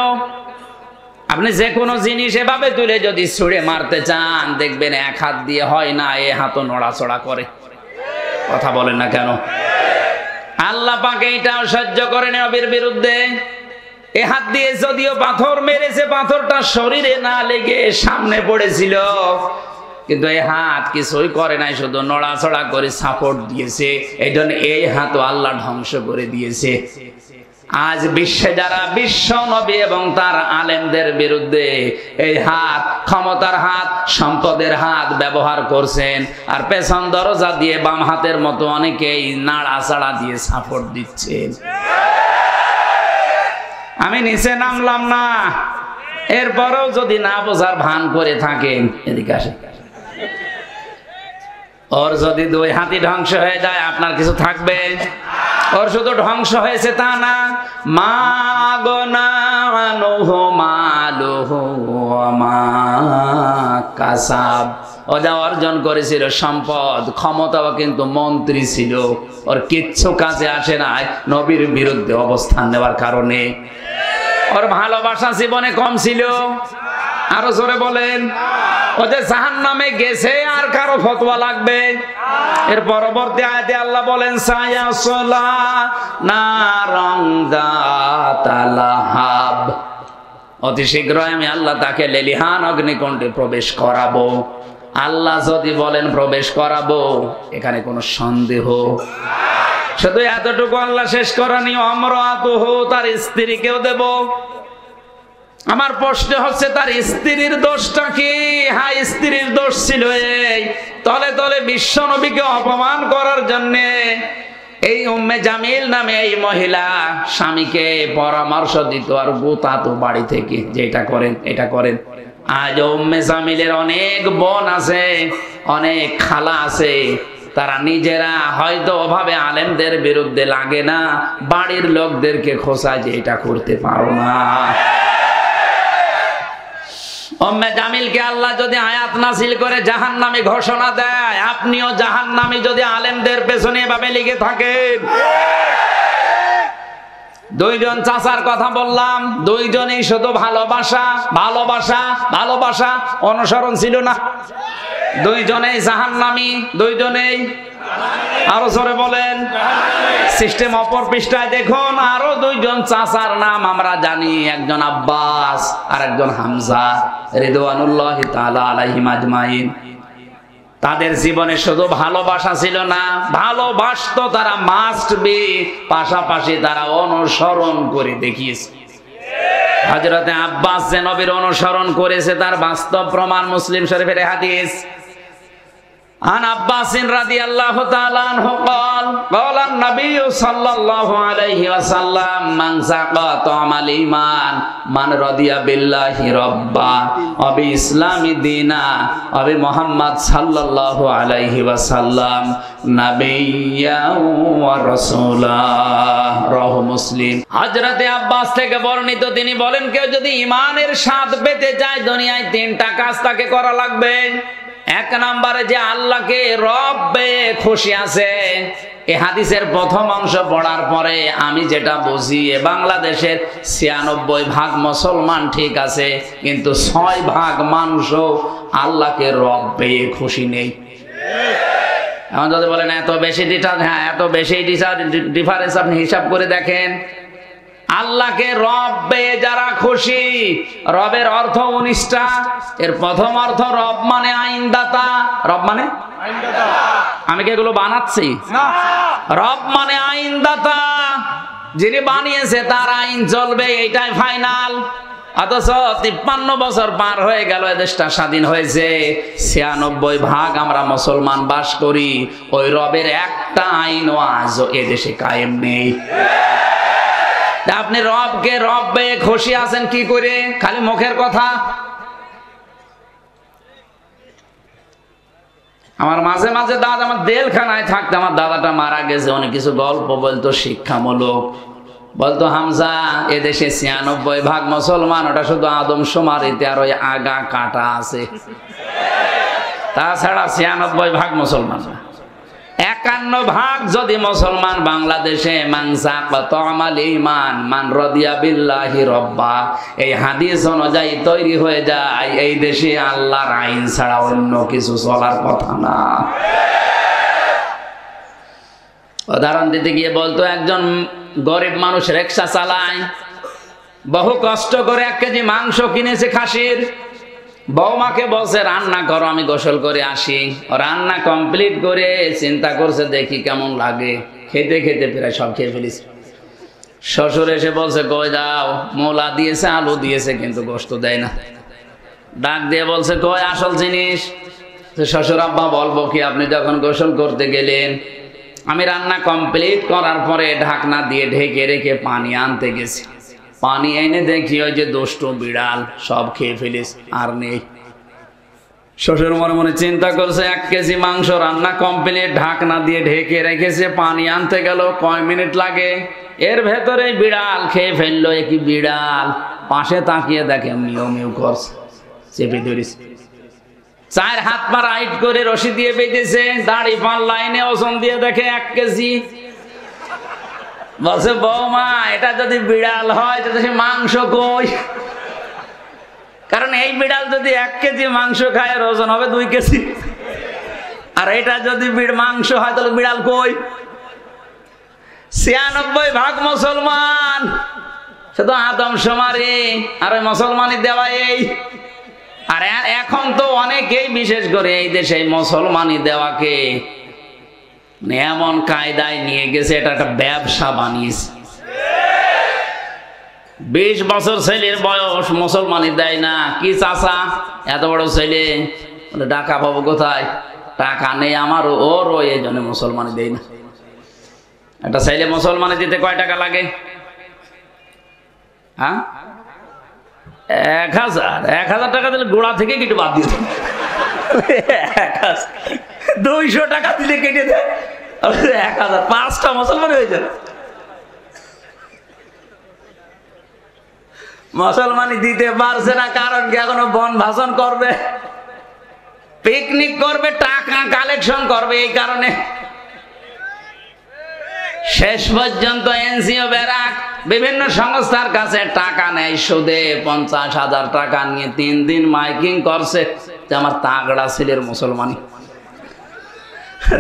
আপনি যে কোনো জিনিস এভাবে তুলে যদি ছুঁড়ে মারতে চান, দেখবেন 1 হাত দিয়ে হয় না, এ হাতও নড়াচড়া করে। কথা বলেন না কেন? আল্লাহ পাক এইটাও সহ্য করেন নবীর বিরুদ্ধে। এ হাত দিয়ে যদিও পাথর মেরেছে, পাথরটা শরীরে না লেগে সামনে পড়েছিল, কিন্তু এই হাত কিছুই করে নাই, শুধু নড়াচড়া করে সাপোর্ট দিয়েছে। এই জন্য এই হাতও আল্লাহ ধ্বংস করে দিয়েছে। আজ বিশ্বে যারা বিশ্ব নবী এবং তার আলেমদের বিরুদ্ধে এই হাত, ক্ষমতার হাত, সম্পদের হাত ব্যবহার করছেন, আর পেছন দরজা দিয়ে বাম হাতের মতো অনেকেই নাড়াচাড়া দিয়ে সাপোর্ট দিচ্ছেন। আমি নিচে নামলাম না, এরপরেও যদি না বোঝার ভান করে থাকেন, এদিকে আসেন। ওর যদি 2 হাতই ধ্বংস হয়ে যায়, আপনার কিছু থাকবে? ওর শুধু ধ্বংস হয়েছে তা না, মা গনা আনহু মালুহু ওয়া মা কাসাব। ও যা অর্জন করেছিল সম্পদ, ক্ষমতাও, কিন্তু মন্ত্রী ছিল, ওর কিচ্ছু কাজে আসে নাই নবীর বিরুদ্ধে অবস্থান নেওয়ার কারণে। ওর ভালোবাসা জীবনে কম ছিল? আরো জোরে বলেন। ও যে জাহান্নামে গেছে, আর কারো ফতোয়া লাগবে? এর পরবর্তী আয়াতে আল্লাহ বলেন, সায়াসলা নারাং যাতা লাহাব, অতি শীঘ্রই আমি আল্লাহ তাকে লেলিহান অগ্নিকুণ্ডে প্রবেশ করাবো। আল্লাহ যদি বলেন প্রবেশ করাবো, এখানে কোনো সন্দেহ। শুধু এতটুকু আল্লাহ শেষ করানি, আমরাতুহু, তার স্ত্রীকেও দেব। আমার প্রশ্ন হচ্ছে তার স্ত্রীর দোষটা কি? হ্যাঁ, স্ত্রীর দোষ ছিল এই তলে তলে বিশ্ব নবীকে অপমান করার জন্য এই উম্মে জামিল নামে এই মহিলা স্বামীকে পরামর্শ দিত আর গোতাতো বাড়ি থেকে, যে এটা করেন এটা করেন। আজ উম্মে জামিলের অনেক বোন আছে, অনেক খালা আছে, তারা নিজেরা হয়তো অভাবে আলেমদের বিরুদ্ধে লাগে না, বাড়ির লোকদেরকে খোঁচায় যে এটা করতে পারো না। উম্মে জামিলকে আল্লাহ যদি আয়াত নাযিল করে জাহান্নামী ঘোষণা দেয়, আপনিও জাহান্নামী যদি আলেমদের পেছনে এভাবে লেগে থাকেন। দুইজন চাচার কথা বললাম, দুইজনই শুধু ভালোবাসা ভালোবাসা ভালোবাসা, অনুসরণ ছিল না। দুইজনেই জাহান্নামী, দুইজনেই। আরো জোরে বলেন। সিস্টেম অপর পৃষ্ঠায় দেখুন, আরো দুইজন চাচার নাম আমরা জানি, একজন আব্বাস আর একজন হামজা রিদওয়ানুল্লাহি তাআলা আলাইহিম আজমাইন। তাদের জীবনে শুধু ভালোবাসা ছিল না, ভালোবাসতো তারা মাস্ট বি, পাশাপাশি তারা অনুসরণ করে দেখিয়েছে। হযরতে আব্বাস যে নবীর অনুসরণ করেছে তার বাস্তব প্রমাণ মুসলিম শরীফের হাদিস। عن عباس رضي الله تعالى عنه قال قال النبي صلى الله عليه وسلم من سقى طعم الإيمان من رضي بالله ربا وبإسلام دينا وبمحمد صلى الله عليه وسلم نبيا ورسولا رواه مسلم। হযরতে আব্বাস থেকে বর্ণিত, তিনি বলেন কেউ যদি ঈমানের স্বাদ পেতে চায় দুনিয়ায় তিনটা কাজ তাকে করা লাগবে। এক নম্বরে যে আল্লাহকে রব্বে খুশি আছে। এই হাদিসের প্রথম অংশ পড়ার পরে আমি যেটা বুঝি, বাংলাদেশের ৯৬% মুসলমান ঠিক আছে, কিন্তু ৬% মানুষও আল্লাহকে রব্বে খুশি নেই। এখন যদি বলেন এত বেশি ডিফারেন্স, হ্যাঁ এত বেশি ডিফারেন্স আপনি হিসাব করে দেখেন। আল্লাহকে রব্বে যারা খুশি, রবের অর্থ ১৯টা। এর প্রথম অর্থ রব মানে আইনদাতা। রব মানে আইনদাতা। আমি কি এগুলো বানাচ্ছি? না। রব মানে আইনদাতা, যিনি বানিয়েছে তার আইন চলবে, এইটাই ফাইনাল। অথচ ৫৩ বছর পার হয়ে গেল, এ দেশটা স্বাধীন হয়েছে, ৯৬% আমরা মুসলমান বাস করি, ওই রবের একটা আইনও আজও এদেশে কায়েম নেই। আপনি রবকে রব্বে খুশি আছেন কি করে? খালি মুখের কথা। আমার মাঝে মাঝে দাদা, আমার জেলখানায় থাকতে আমার দাদাটা মারা গেছে, অনেক কিছু গল্প বলতো শিক্ষামূলক। বলতো হামজা, এদেশে ৯৬% মুসলমান, ওটা শুধু আদমশুমারিতে আর ওই আগা কাটা আছে, তাছাড়া ৯৬% মুসলমান। ৫১% যদি মুসলমান বাংলাদেশে মান রাদিয়া বিল্লাহি রব্বা, এই হাদিস অনুযায়ী তৈরি হয়ে যায়, এই দেশে আল্লাহর আইন ছাড়া অন্য কিছু চলার কথা না। উদাহরণ দিতে গিয়ে বলতো, একজন গরিব মানুষ রিকশা চালায়, বহু কষ্ট করে ১ কেজি মাংস কিনেছে খাসির। বৌমাকে বলছে রান্না করো, আমি গোসল করে আসি। রান্না কমপ্লিট করে চিন্তা করছে দেখি কেমন লাগে, খেতে খেতে প্রায় সব খেয়ে ফেলিস। শ্বশুর এসে বলছে কই দাও, মূলা দিয়েছে আলু দিয়েছে কিন্তু গোশত দেয় না। ডাক দিয়ে বলছে কই আসল জিনিস? শ্বশুর আব্বা বলবো কি, আপনি যখন গোসল করতে গেলেন, আমি রান্না কমপ্লিট করার পরে ঢাকনা দিয়ে ঢেকে রেখে পানি আনতে গেছি, পানি এনে দেখি ওই যে দুষ্ট বিড়াল সব খেয়ে ফেলিস, আর নেই। শ্বশুর মনে মনে চিন্তা করছে ১ কেজি মাংস রান্না কমপ্লিট, ঢাকনা দিয়ে ঢেকে রেখেছে, পানি আনতে গেল কয় মিনিট লাগে, এর ভেতরে বিড়াল খেয়ে ফেললো। কি বিড়াল? পাশে তাকিয়ে দেখে মিউ মিউ করছে, চেপে ধরেছে। ৪ হাত পা রাইট করে রশি দিয়ে বেঁধেছে, দাড়ি পান লাইনে ওজন দিয়ে দেখে ১ কেজি। বলছে বৌমা, এটা যদি বিড়াল হয় তাহলে সে মাংস কই? কারণ এই বিড়াল যদি ১ কেজি মাংস খায়, ওজন হবে ২ কেজি। আর এটা যদি মাংস হয় তাহলে বিড়াল কই? ৯৬% মুসলমান, শুধু আদমশুমারি আর ওই মুসলমানি দেওয়া এই। আর এখন তো অনেকেই বিশেষ করে এই দেশে মুসলমানি দেওয়াকে এমন কায়দায় নিয়ে গেছে, এটা একটা ব্যবসা বানিয়েছে। 20 বছর ছেলের বয়স, মুসলমানি দেয় না। কি চাচা এত বড় ছেলে, টাকা পাবো কোথায়? টাকা নেই আমার, ওর এই জন্য মুসলমানি দেয় না। একটা ছেলে মুসলমানি দিতে কয় টাকা লাগে? হ্যাঁ, 1000 টাকা দিলে গোড়া থেকে কেটে বাদ দিয়ে 200 টাকা দিলে কেটে দেয় 1000, 5টা মুসলমান হয়ে যায়। মুসলমানি দিতে পারছে না, কারণ কি এখনো বন ভাষণ করবে, পিকনিক করবে, টাকা কালেকশন করবে। এই কারণে শেষ পর্যন্ত এনজিও ব্যারাক বিভিন্ন সংস্থার কাছে টাকা নেয় সুদে, 50,000 টাকা নিয়ে 3 দিন মাইকিং করছে যে আমার তাগড়া ছেলের মুসলমানি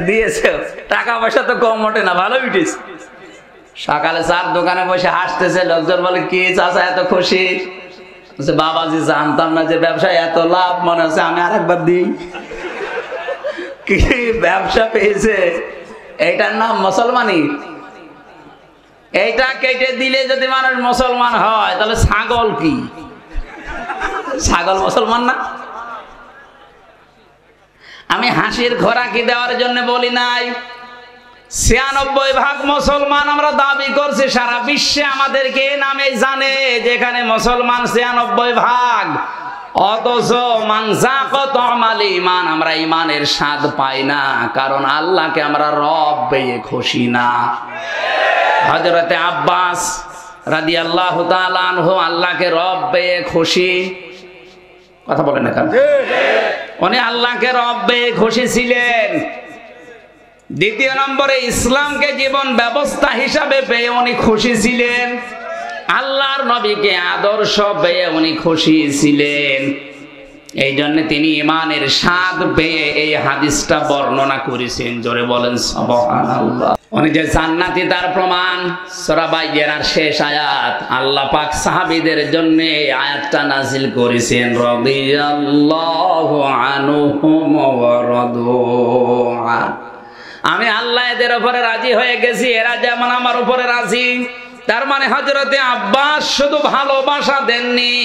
দিয়েছে। টাকা পয়সা তো কম ওঠে না, ভালো উঠেছে। সকালে 4 দোকানে বসে হাসতেছে, লোকজন বলে কি চাচা এত খুশি? বাবাজি জানতাম না যে ব্যবসায় এত লাভ, মনে হচ্ছে আমি আরেকবার দিই। কি ব্যবসা পেয়েছে, এইটার নাম মুসলমানি। এইটা কেটে দিলে যদি মানুষ মুসলমান হয়, তাহলে ছাগল কি? ছাগল মুসলমান না? আমি হাসির খোরাকি দেওয়ার জন্য বলি নাই। 96% মুসলমান আমরা দাবি করছি, সারা বিশ্বে আমাদেরকে নামে জানে, যেখানে মুসলমান 96%। অথচ মানজাকত আমাল ঈমান, আমরা ঈমানের স্বাদ পাই না, কারণ আল্লাহকে আমরা রব পেয়ে খুশি না। হযরতে আব্বাস রাদিয়াল্লাহু তাআলা আনহু আল্লাহকে রব পেয়ে খুশি, কথা বলেন না কেন? উনি আল্লাহকে রব পেয়ে খুশি ছিলেন। দ্বিতীয় নম্বরে ইসলামকে জীবন ব্যবস্থা হিসাবে পেয়ে উনি খুশি ছিলেন। আল্লাহর নবীকে আদর্শ পেয়ে উনি খুশি ছিলেন। এই জন্য তিনি ঈমানের স্বাদ পেয়ে এই হাদিসটা বর্ণনা করেছেন। জোরে বলেন সুবহানাল্লাহ। উনি যে জান্নাতি তার প্রমাণ সূরা বাইয়ানার শেষ আয়াত। আল্লাহ পাক সাহাবীদের জন্য এই আয়াতটা নাজিল করেছেন, রাদিয়াল্লাহু আনহুম ওয়া রাদু আন। আমি আল্লাহ এদের উপরে রাজি হয়ে গেছি, এরা যেমন আমার উপরে রাজি। তার মানে হযরতে আব্বাস শুধু ভালোবাসা দেননি,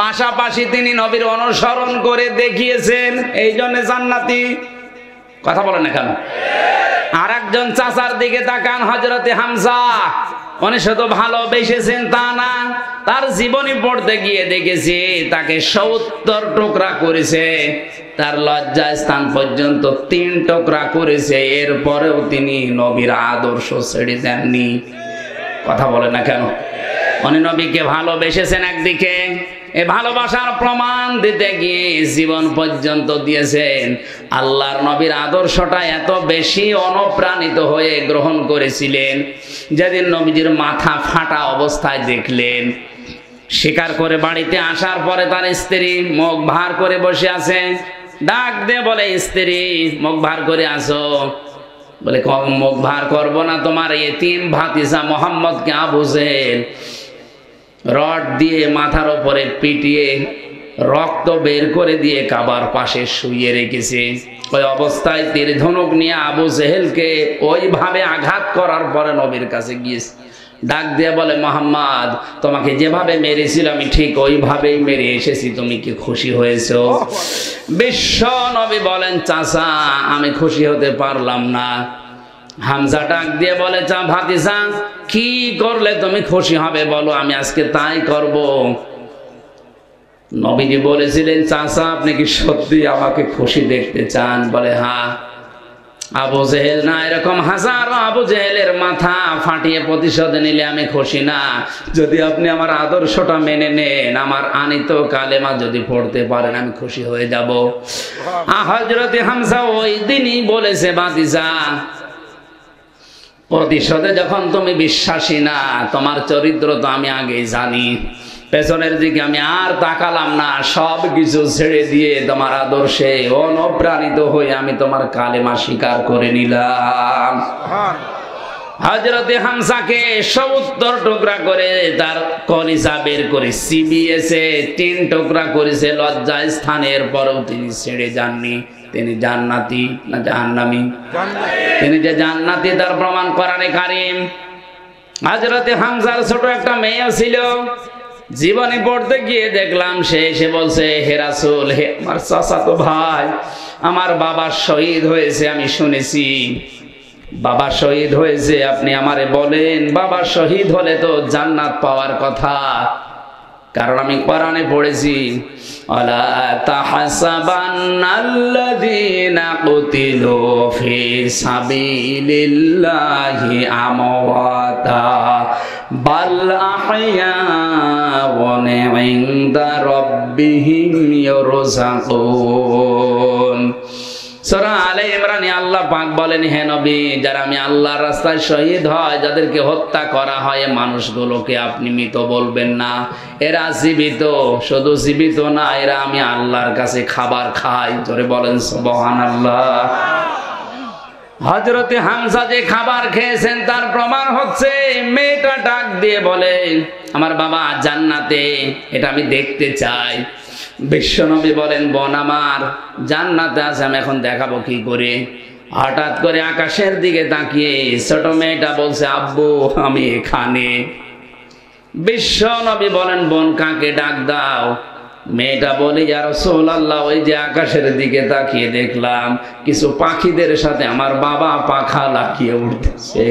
পাশাপাশি তিনি নবীর অনুসরণ করে দেখিয়েছেন, এই জন্য জান্নাতি। কথা বলেন না কেন? আর একজন চাচার দিকে তাকান, হযরতে হামজা। উনি শুধু ভালোবেসেছেন তা না, তার জীবনী পড়তে গিয়ে দেখেছি তাকে 70 টুকরা করেছে, তার লজ্জা স্থান পর্যন্ত 3 টুকরা করেছে। এরপরেও তিনি নবীর আদর্শ ছেড়ে দেননি। কথা বলে না কেন? উনি নবীকে ভালোবেসেছেন একদিকে, এই ভালোবাসার প্রমাণ দিতে গিয়ে জীবন পর্যন্ত দিয়েছেন। আল্লাহর নবীর আদর্শটা এত বেশি অনুপ্রাণিত হয়ে গ্রহণ করেছিলেন, যেদিন নবীজির মাথা ফাটা অবস্থায় দেখলেন, স্বীকার করে বাড়িতে আসার পরে তার স্ত্রী মুখ ভার করে বসে আছে। ডাক দিয়ে বলে, স্ত্রী মুখ ভার করে আসো। বলে, মুখ ভার করবো না, তোমার এতিম ভাতিজা মোহাম্মদকে আবু জেহেল রড দিয়ে মাথার উপরে পিটিয়ে রক্ত বের করে দিয়ে কাবার পাশে শুইয়ে রেখেছে। ওই অবস্থায় তীর ধনুক নিয়ে আবু জেহেলকে ওইভাবে আঘাত করার পরে নবীর কাছে গিয়েছে। ডাক দিয়ে বলে, মোহাম্মদ তোমাকে যেভাবে মেরেছিল আমি ঠিক ওইভাবেই মেরে এসেছি, তুমি কি খুশি হয়েছো? বিশ্ব নবী বলেন, চাচা আমি খুশি হতে পারলাম না। হামজা ডাক দিয়ে বলে, চা ভাতিজা কি করলে তুমি খুশি হবে বলো, আমি আজকে তাই করব। নবীজি বলেছিলেন, চাচা আপনি কি সত্যি আমাকে খুশি দেখতে চান? বলে, হ্যাঁ। আবু জেহেল না, এরকম হাজারো আবু জেহেলের মাথা ফাটিয়ে প্রতিশোধ নিলে আমি খুশি না। যদি আপনি আমার আদর্শটা মেনে নেন, আমার আনিত কালেমা যদি পড়তে পারেন, আমি খুশি হয়ে যাব। হযরতে হামজা ওই দিনই বলেছে, ভাতিজা প্রতিশোধে যখন তুমি বিশ্বাসী না, তোমার চরিত্র তো আমি আগেই জানি, পেছনের দিকে আমি আর তাকালাম না, সব কিছু ছেড়ে দিয়ে তোমার আদর্শে অনুপ্রাণিত হয়ে আমি তোমার কালেমা স্বীকার করে নিলাম। হযরতে হামজাকে 70 টুকরা করে তার কলিজা বের করে চিবিয়েছে, 3 টুকরা করেছে লজ্জায় স্থানের পরেও তিনি ছেড়ে যাননি। তিনি জান্নাতি না জাহান্নামী? তিনি যে জান্নাতি তার প্রমাণ কোরআনে কারীম। হযরতে হামজার ছোট একটা মেয়ে ছিল, জীবনে পড়তে গিয়ে দেখলাম সে এসে বলছে, হে রাসূল, হে আমার চাচাতো ভাই, আমার বাবা শহীদ হয়েছে, আমি শুনেছি বাবা শহীদ হয়েছে, আপনি আমারে বলেন বাবা শহীদ হলে তো জান্নাত পাওয়ার কথা, কারণ আমি কোরআনে পড়েছি আলা তাহসাবান্নাল্লাযীনা কুতিলু ফি সাবিলিল্লাহি আমওয়াতা বাল আহইয়াউন ইনদা রাব্বিহিম ইউরযাকুন। সূরা আলে ইমরানে আল্লাহ পাক বলেন, হে নবী, যারা আমি আল্লাহর রাস্তায় শহীদ হয়, যাদেরকে হত্যা করা হয়, মানুষগুলোকে আপনি মৃত বলবেন না, এরা জীবিত। শুধু জীবিত না, এরা আমি আল্লাহর কাছে খাবার খাই। জোরে বলেন সুবহানাল্লাহ। হযরতে হামজা যে খাবার খেয়েছেন তার প্রমাণ হচ্ছে মেয়েটা ডাক দিয়ে বলে, আমার বাবা জান্নাতে, এটা আমি দেখতে চাই। বিশ্বনবী বলেন, বোন আমার জান্নাতে আছে, আমি এখন দেখাবো কি করে। হঠাৎ করে আকাশের দিকে তাকিয়ে ছোট মেয়েটা বলছে, আব্বু আমি এখানে। বিশ্বনবী বলেন, বোন কাকে ডাক দাও। মেয়েটা বলে, ইয়া রাসূলুল্লাহ, ওই যে আকাশের দিকে তাকিয়ে দেখলাম কিছু পাখিদের সাথে আমার বাবা পাখা লাগিয়ে উঠতেছে।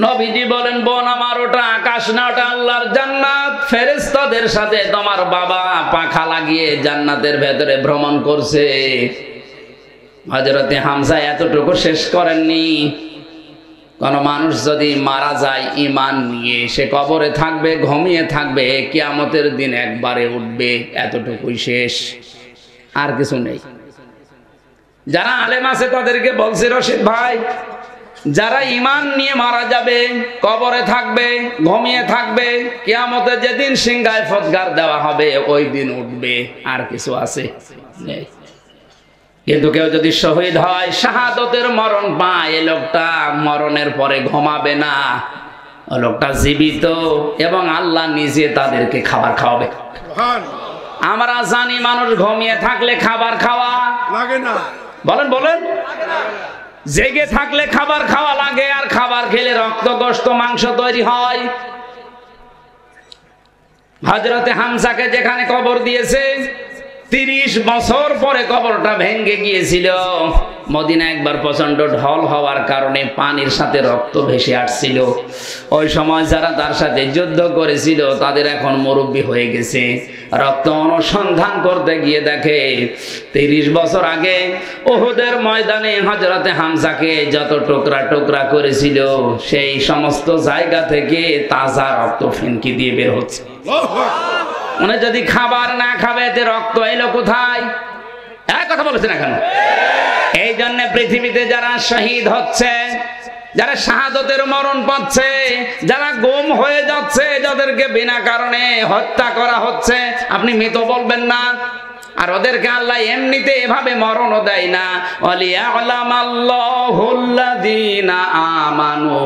নবীজি বলেন, বোন আমার ওটা আকাশ না, ওটা আল্লাহর জান্নাত। ফেরেশতাদের সাথে তোমার বাবা পাখা লাগিয়ে জান্নাতের ভেতরে ভ্রমণ করছে। হযরতে হামজা এতটুকু শেষ করেননি। কোন মানুষ যদি মারা যায় ঈমান নিয়ে, সে কবরে থাকবে, ঘুমিয়ে থাকবে, কিয়ামতের দিন একবারে উঠবে, এতটুকুই শেষ, আর কিছু নেই। যারা আলেম আছে তাদেরকে বলছে, রশিদ ভাই, যারা ঈমান নিয়ে মারা যাবে, কবরে থাকবে, ঘুমিয়ে থাকবে, কিয়ামতে যেদিন সিংহায় ফৎকার দেওয়া হবে ওই দিন উঠবে, আর কিছু আছে নেই। কিন্তু কেউ যদি শহীদ হয়, শাহাদতের মরণ পায়, এই লোকটা মরণের পরে ঘুমাবে না, ওই লোকটা জীবিত এবং আল্লাহ নিজে তাদেরকে খাবার খাওয়াবে। আমরা জানি মানুষ ঘুমিয়ে থাকলে খাবার খাওয়া লাগে না, বলেন বলেন। জেগে থাকলে খাবার খাওয়া লাগে, আর খাবার খেলে রক্ত, গোশত, মাংস তৈরি হয়। হযরতে হামজাকে যেখানে কবর দিয়েছে, 30 বছর পরে কবরটা ভেঙে গিয়েছিল। মদিনা একবার প্রচন্ড ঢল হওয়ার কারণে পানির সাথে রক্ত ভেসে আসছিল। ওই সময় যারা তার সাথে যুদ্ধ করেছিল তাদের এখন মুরব্বী হয়ে গেছে। রক্ত অনুসন্ধান করতে গিয়ে দেখে 30 বছর আগে উহুদের ময়দানে হযরতে হামজাকে যত টুকরা টুকরা করেছিল, সেই সমস্ত জায়গা থেকে তাজা রক্ত ফিনকি দিয়ে বের হচ্ছে। উনি যদি খাবার না খাবে, এতে রক্ত এলো কোথায়? এক কথা বলেছে না কেন? এই জন্য পৃথিবীতে যারা শহীদ হচ্ছে, যারা শাহাদতের মরণ পাচ্ছে, যারা গুম হয়ে যাচ্ছে, যাদেরকে বিনা কারণে হত্যা করা হচ্ছে, আপনি মৃত বলবেন না। আর ওদেরকে আল্লাহ এমনিতে এভাবে মরণও দেয় না। ওয়ালিয়ালামাল্লাহুল্লাযীনা আমানু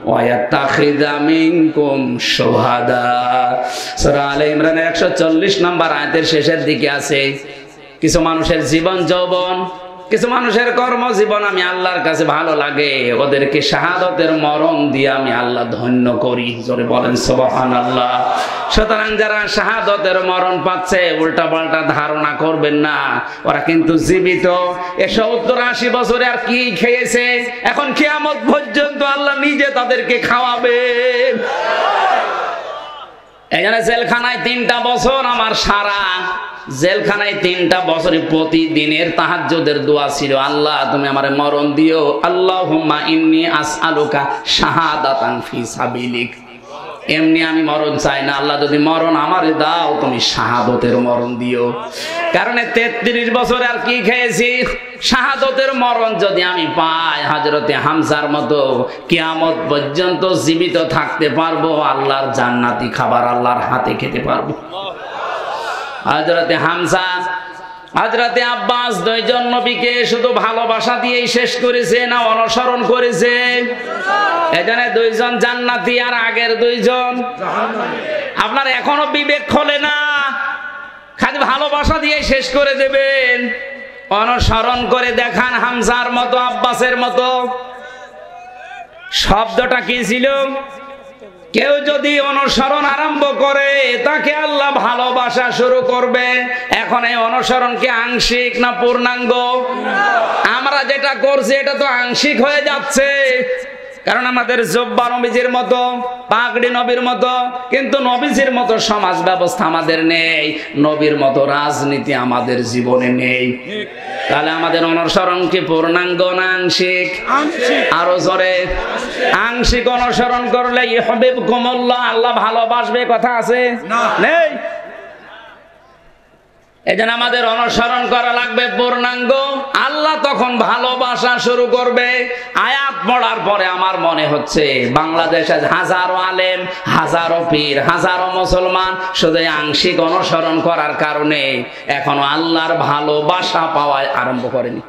ওয়া ইয়াত্তাখিযা মিনকুম শুহাদা। সূরা আলে ইমরানের 140 নম্বর আয়াতের শেষের দিকে আছে, কিছু মানুষের জীবন যৌবন, কিছু মানুষের কর্মজীবন আমি আল্লাহর কাছে ভালো লাগে, ওদেরকে শাহাদতের মরণ দিয়ে আমি আল্লাহ ধন্য করি। জোরে বলেন সুবহানাল্লাহ। সুতরাং যারা শাহাদতের মরণ পাচ্ছে, উল্টা পাল্টা ধারণা করবেন না, ওরা কিন্তু জীবিত। 70-80 বছরে আর কি খেয়েছে, এখন কিয়ামত পর্যন্ত আল্লাহ নিজে তাদেরকে খাওয়াবে। এখানে জেলখানায় 3টা বছর আমার সারা জেলখানায় 3টা বছরে প্রতিদিনের তাহাজ্জুদের দোয়া ছিল, আল্লাহ তুমি আমারে মরণ দিও, আল্লাহুম্মা ইন্নী আসআলুকা শাহাদাতান ফি সাবিলিক। এমনি আমি মরণ চাই না, আল্লাহ যদি মরণ আমারে দাও তুমি শাহাদতের মরণ দিও। কারণ 33 বছর আর কি খেয়েছি, শাহাদতের মরণ যদি আমি পাই, হযরতে হামজার মতো কিয়ামত পর্যন্ত জীবিত থাকতে পারবো, আল্লাহর জান্নাতি খাবার আল্লাহর হাতে খেতে পারবো। হযরতে হামজা হযরতে আব্বাস দুইজন নবীকে শুধু ভালোবাসা দিয়েই শেষ করেছে না অনুসরণ করেছে? এখানে দুইজন জান্নাতি আর আগের দুইজন জাহান্নামী। আপনার এখনো বিবেক খোলে না, খালি ভালোবাসা দিয়ে শেষ করে দেবেন। অনুসরণ করে দেখান হামজার মতো, আব্বাসের মতো। শব্দটা কি ছিল? কেউ যদি অনুসরণ আরম্ভ করে তাকে আল্লাহ ভালোবাসা শুরু করবে। এখন এই অনুসরণ কি আংশিক না পূর্ণাঙ্গ? আমরা যেটা করছি এটা তো আংশিক হয়ে যাচ্ছে, কারণ আমাদের জব্বা নবীজির মতো, পাগড়ি নবীর মতো, কিন্তু নবীজির মতো সমাজ ব্যবস্থা আমাদের নেই, নবীর মতো রাজনীতি আমাদের জীবনে নেই। তাহলে আমাদের অনুসরণ কি পূর্ণাঙ্গ না আংশিক? আরো জোরে। আংশিক অনুসরণ করলে ইউহিব্বুকুমুল্লাহ, আল্লাহ ভালোবাসবে, কথা আছে? নেই। এজন্য আমাদের অনুসরণ করা লাগবে পূর্ণাঙ্গ। আল্লাহ তখন ভালোবাসা শুরু করবে। আয়াত পড়ার পরে আমার মনে হচ্ছে বাংলাদেশে হাজারো আলেম, হাজারো পীর, হাজারো মুসলমান শুধু আংশিক অনুসরণ করার কারণে এখনো আল্লাহর ভালোবাসা পাওয়া আরম্ভ করেনি।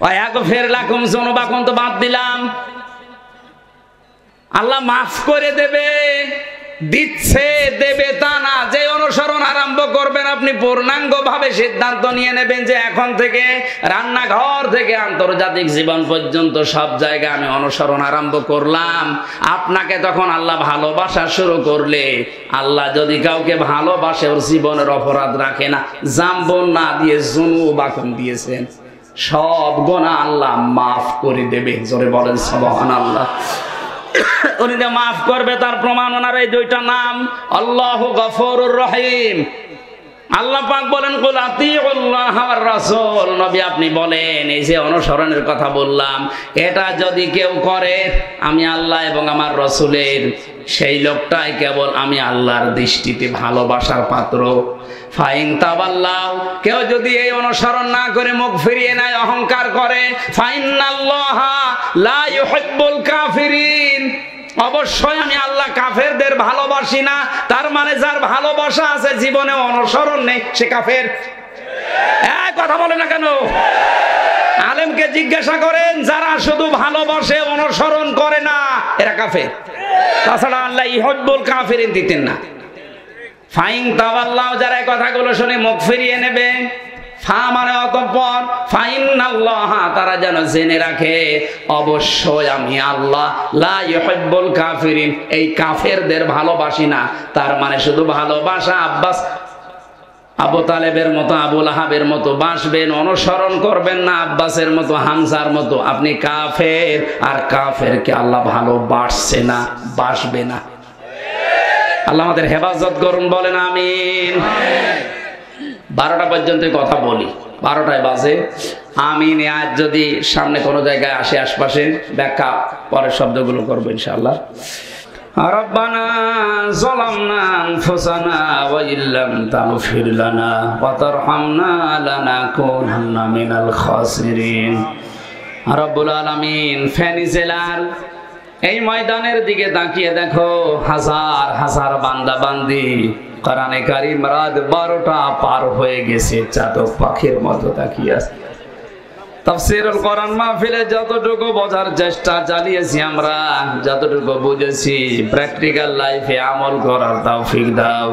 ওয়াগফির লাকুম যুনুবাকুম তো বাদ দিলাম, আল্লাহ মাফ করে দেবে, দিচ্ছে, দেবে তা না। যে অনুসরণ আরম্ভ করবেন আপনি পূর্ণাঙ্গ ভাবে সিদ্ধান্ত নিয়ে নেবেন যে এখন থেকে রান্নাঘর থেকে আন্তর্জাতিক জীবন পর্যন্ত সব জায়গায় আমি অনুসরণ আরম্ভ করলাম। আপনাকে তখন আল্লাহ ভালোবাসা শুরু করলে, আল্লাহ যদি কাউকে ভালোবাসে ওর জীবনের অপরাধ রাখে না। জাম্বন না দিয়ে যুনুবাকুম দিয়েছেন, সব গুনাহ আল্লাহ মাফ করে দেবে। জোরে বলেন সুবহানাল্লাহ। উনি যে মাফ করবে তার প্রমাণ ওনার এই দুইটা নাম, আল্লাহু গফুরুর রহিম। আল্লাহ পাক বলেন কুল আতিউল্লাহ ওয়ার রাসূল, নবী আপনি বলেন এই যে অনুসরণের কথা বললাম, এটা যদি কেউ করে আমি আল্লাহ এবং আমার রাসূলের, সেই লোকটাই কেবল আমি আল্লাহর দৃষ্টিতে ভালোবাসার পাত্র। ফাইন তাওয়াল্লাহ, কেউ যদি এই অনুসরণ না করে মুখ ফিরিয়ে নেয়, অহংকার করে, ফাইন্নাল্লাহা লা ইউহিব্বুল কাফিরিন, অবশ্যই আমি আল্লাহ কাফেরদের ভালোবাসি না। তার মানে যার ভালোবাসা আছে জীবনে অনুসরণ নেই সে কাফের। এই কথা বলে না কেন? আলেমকে জিজ্ঞাসা করেন, যারা শুধু ভালোবাসে অনুসরণ করে না এরা কাফের। তাছাড়া আল্লাহ ইউহিব্বুল কাফিরিন দিতেন না। ফাইন তাওয়াল্লাহ, যারা এই কথাগুলো শুনে মুখ ফিরিয়ে নেবে, ফা মানে অতঃপর, ফাইন্নাল্লাহা, তারা যেন জেনে রাখে অবশ্যই আমি আল্লাহ লা ইউহিব্বুল কাফিরিন, এই কাফেরদের ভালোবাসি না। তার মানে শুধু ভালোবাসা আব্বাস আবু তালেবের মতো, আবু লাহাবের মতো বাসবেন, অনুসরণ করবেন না আব্বাসের মতো, হামজার মতো, আপনি কাফের। আর কাফেরকে আল্লাহ ভালোবাসছে না, বাসবে না। আল্লাহ আমাদের হেফাজত করুন, বলেন আমিন। 12টা পর্যন্ত কথা বলি, 12টায় বাজে। আমিন আজ যদি সামনে কোনো জায়গায় আসে, আশপাশে ব্যাখ্যা পরের শব্দগুলো করবো ইনশাআল্লাহ। রব্বানা যালামনা আনফুসানা ওয়া ইল্লাম তাগফির লানা ওয়া তারহামনা লানাকুনান্না মিনাল খাসিরিন। রব্বুল আলামিন, ফেনী জেলার এই ময়দানের দিকে তাকিয়ে দেখো, হাজার হাজার বান্দা বান্দি কোরআনে কারীম রাত 12টা পার হয়ে গেছে, চাতক পাখির মতো তাকিয়ে আছে। তাফসীরুল কোরআন মাহফিলে যতটুকু বোঝার চেষ্টা চালিয়েছি আমরা, যতটুকু বুঝেছি, প্র্যাকটিক্যাল লাইফে আমল করার তৌফিক দাও।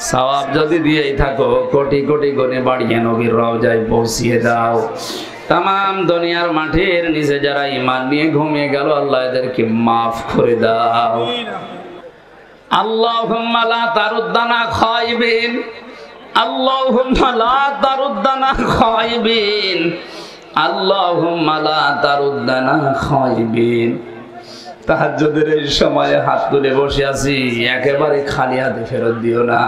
সওয়াব যদি দিয়েই থাকো, কোটি কোটি গুণে বাড়িয়ে নবীর রওজায় পৌঁছিয়ে দাও। তাম দুনিয়ার মাঠের নিচে যারা ঈমান নিয়ে ঘুমিয়ে গেল, আল্লাহ এদেরকে মাফ করে দাও। আল্লাহুম্মা লা তারুদ্দানা খায়বিন, আল্লাহুম্মা লা তারুদ্দানা খায়বিন, আল্লাহুম্মা লা তারুদ্দানা খায়বিন। তাহাজ্জুদের এই সময়ে হাত তুলে বসে আছি, একেবারে খালি হাতে ফেরত দিও না।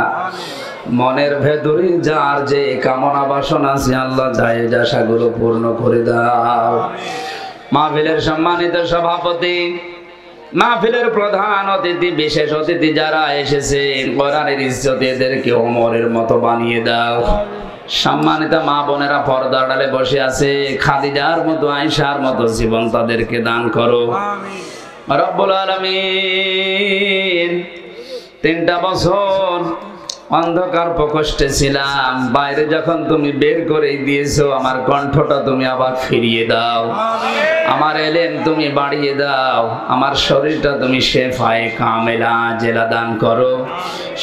মনের ভেতরে যার যে কামনা বাসনা আছে, আল্লাহ জায়েজ আশাগুলো পূর্ণ করে দাও। মাহফিলের সম্মানিত সভাপতি, মাহফিলের প্রধান অতিথি, বিশেষ অতিথি যারা এসেছেন, কোরআনের ইজ্জতে এদেরকে ওমরের মতো বানিয়ে দাও। সম্মানিত মা বোনেরা পর্দা আড়ালে বসে আছে, খাদিজার মতো, আয়েশার মতো জীবন তাদেরকে দান করো রব্বুল আলামিন। 3টা বছর অন্ধকার প্রকোষ্ঠে ছিলাম, বাইরে যখন তুমি বের করে দিয়েছো, আমার কণ্ঠটা তুমি আবার ফিরিয়ে দাও, আমার এলেম তুমি বাড়িয়ে দাও, আমার শরীরটা তুমি শেফায়ে কামেলা জেলা দান করো।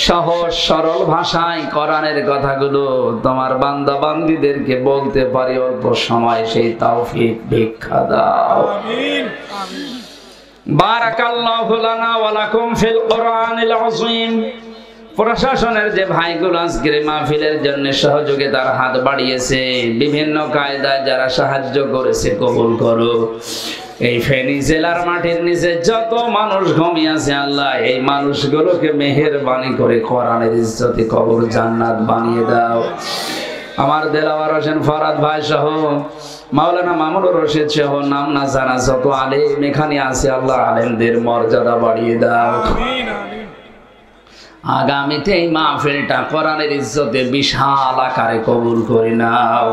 সহজ সরল ভাষায় কোরআনের কথাগুলো তোমার বান্দা বান্দীদেরকে বলতে পারি অল্প সময়, সেই তৌফিক ভিক্ষা দাও। বারাকাল্লাহু লানা ওয়া লাকুম ফিল কোরআনিল আযীম। প্রশাসনের যে ভাইগুলো আজকের মাহফিলের জন্য সহযোগিতার হাত বাড়িয়েছে, বিভিন্ন কায়দায় যারা সাহায্য করেছে, কবুল করো। এই ফেনী জেলার মাটির নিচে যত মানুষ ঘুমিয়ে আছে আল্লাহ, এই মানুষগুলোকে মেহেরবানি করে কোরআনের ইজ্জতে কবর জান্নাত বানিয়ে দাও। আমার দেলাওয়ার হোসেন ফরাদ ভাই সহ মাওলানা মামুনুর রশিদ সহ নাম না জানা যত আলেম এখানে আছে আল্লাহ, আলেমদের মর্যাদা বাড়িয়ে দাও। আগামীতে এই মাহফিলটা কোরআনের ইজ্জতে বিশাল আকারে কবুল করে নাও।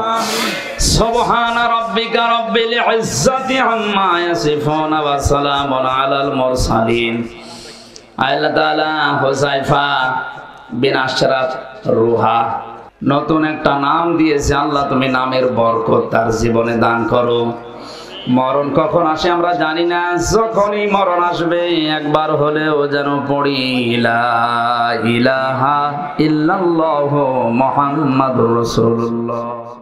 সুবহান রাব্বিকা রাব্বিল ইজ্জাতি আম্মা ইয়াসিফুন ওয়া সালামুন আলাল মুরসালিন। আল্লাহ তাআলা হুযায়ফা বিন আশরাফ রুহা নতুন একটা নাম দিয়েছে আল্লাহ, তুমি নামের বরকত তার জীবনে দান করো। মরণ কখন আসে আমরা জানি না, যখনই মরণ আসবে একবার হলেও যেন পড়ি লা ইলাহা ইল্লাল্লাহু মুহাম্মাদুর রাসূলুল্লাহ।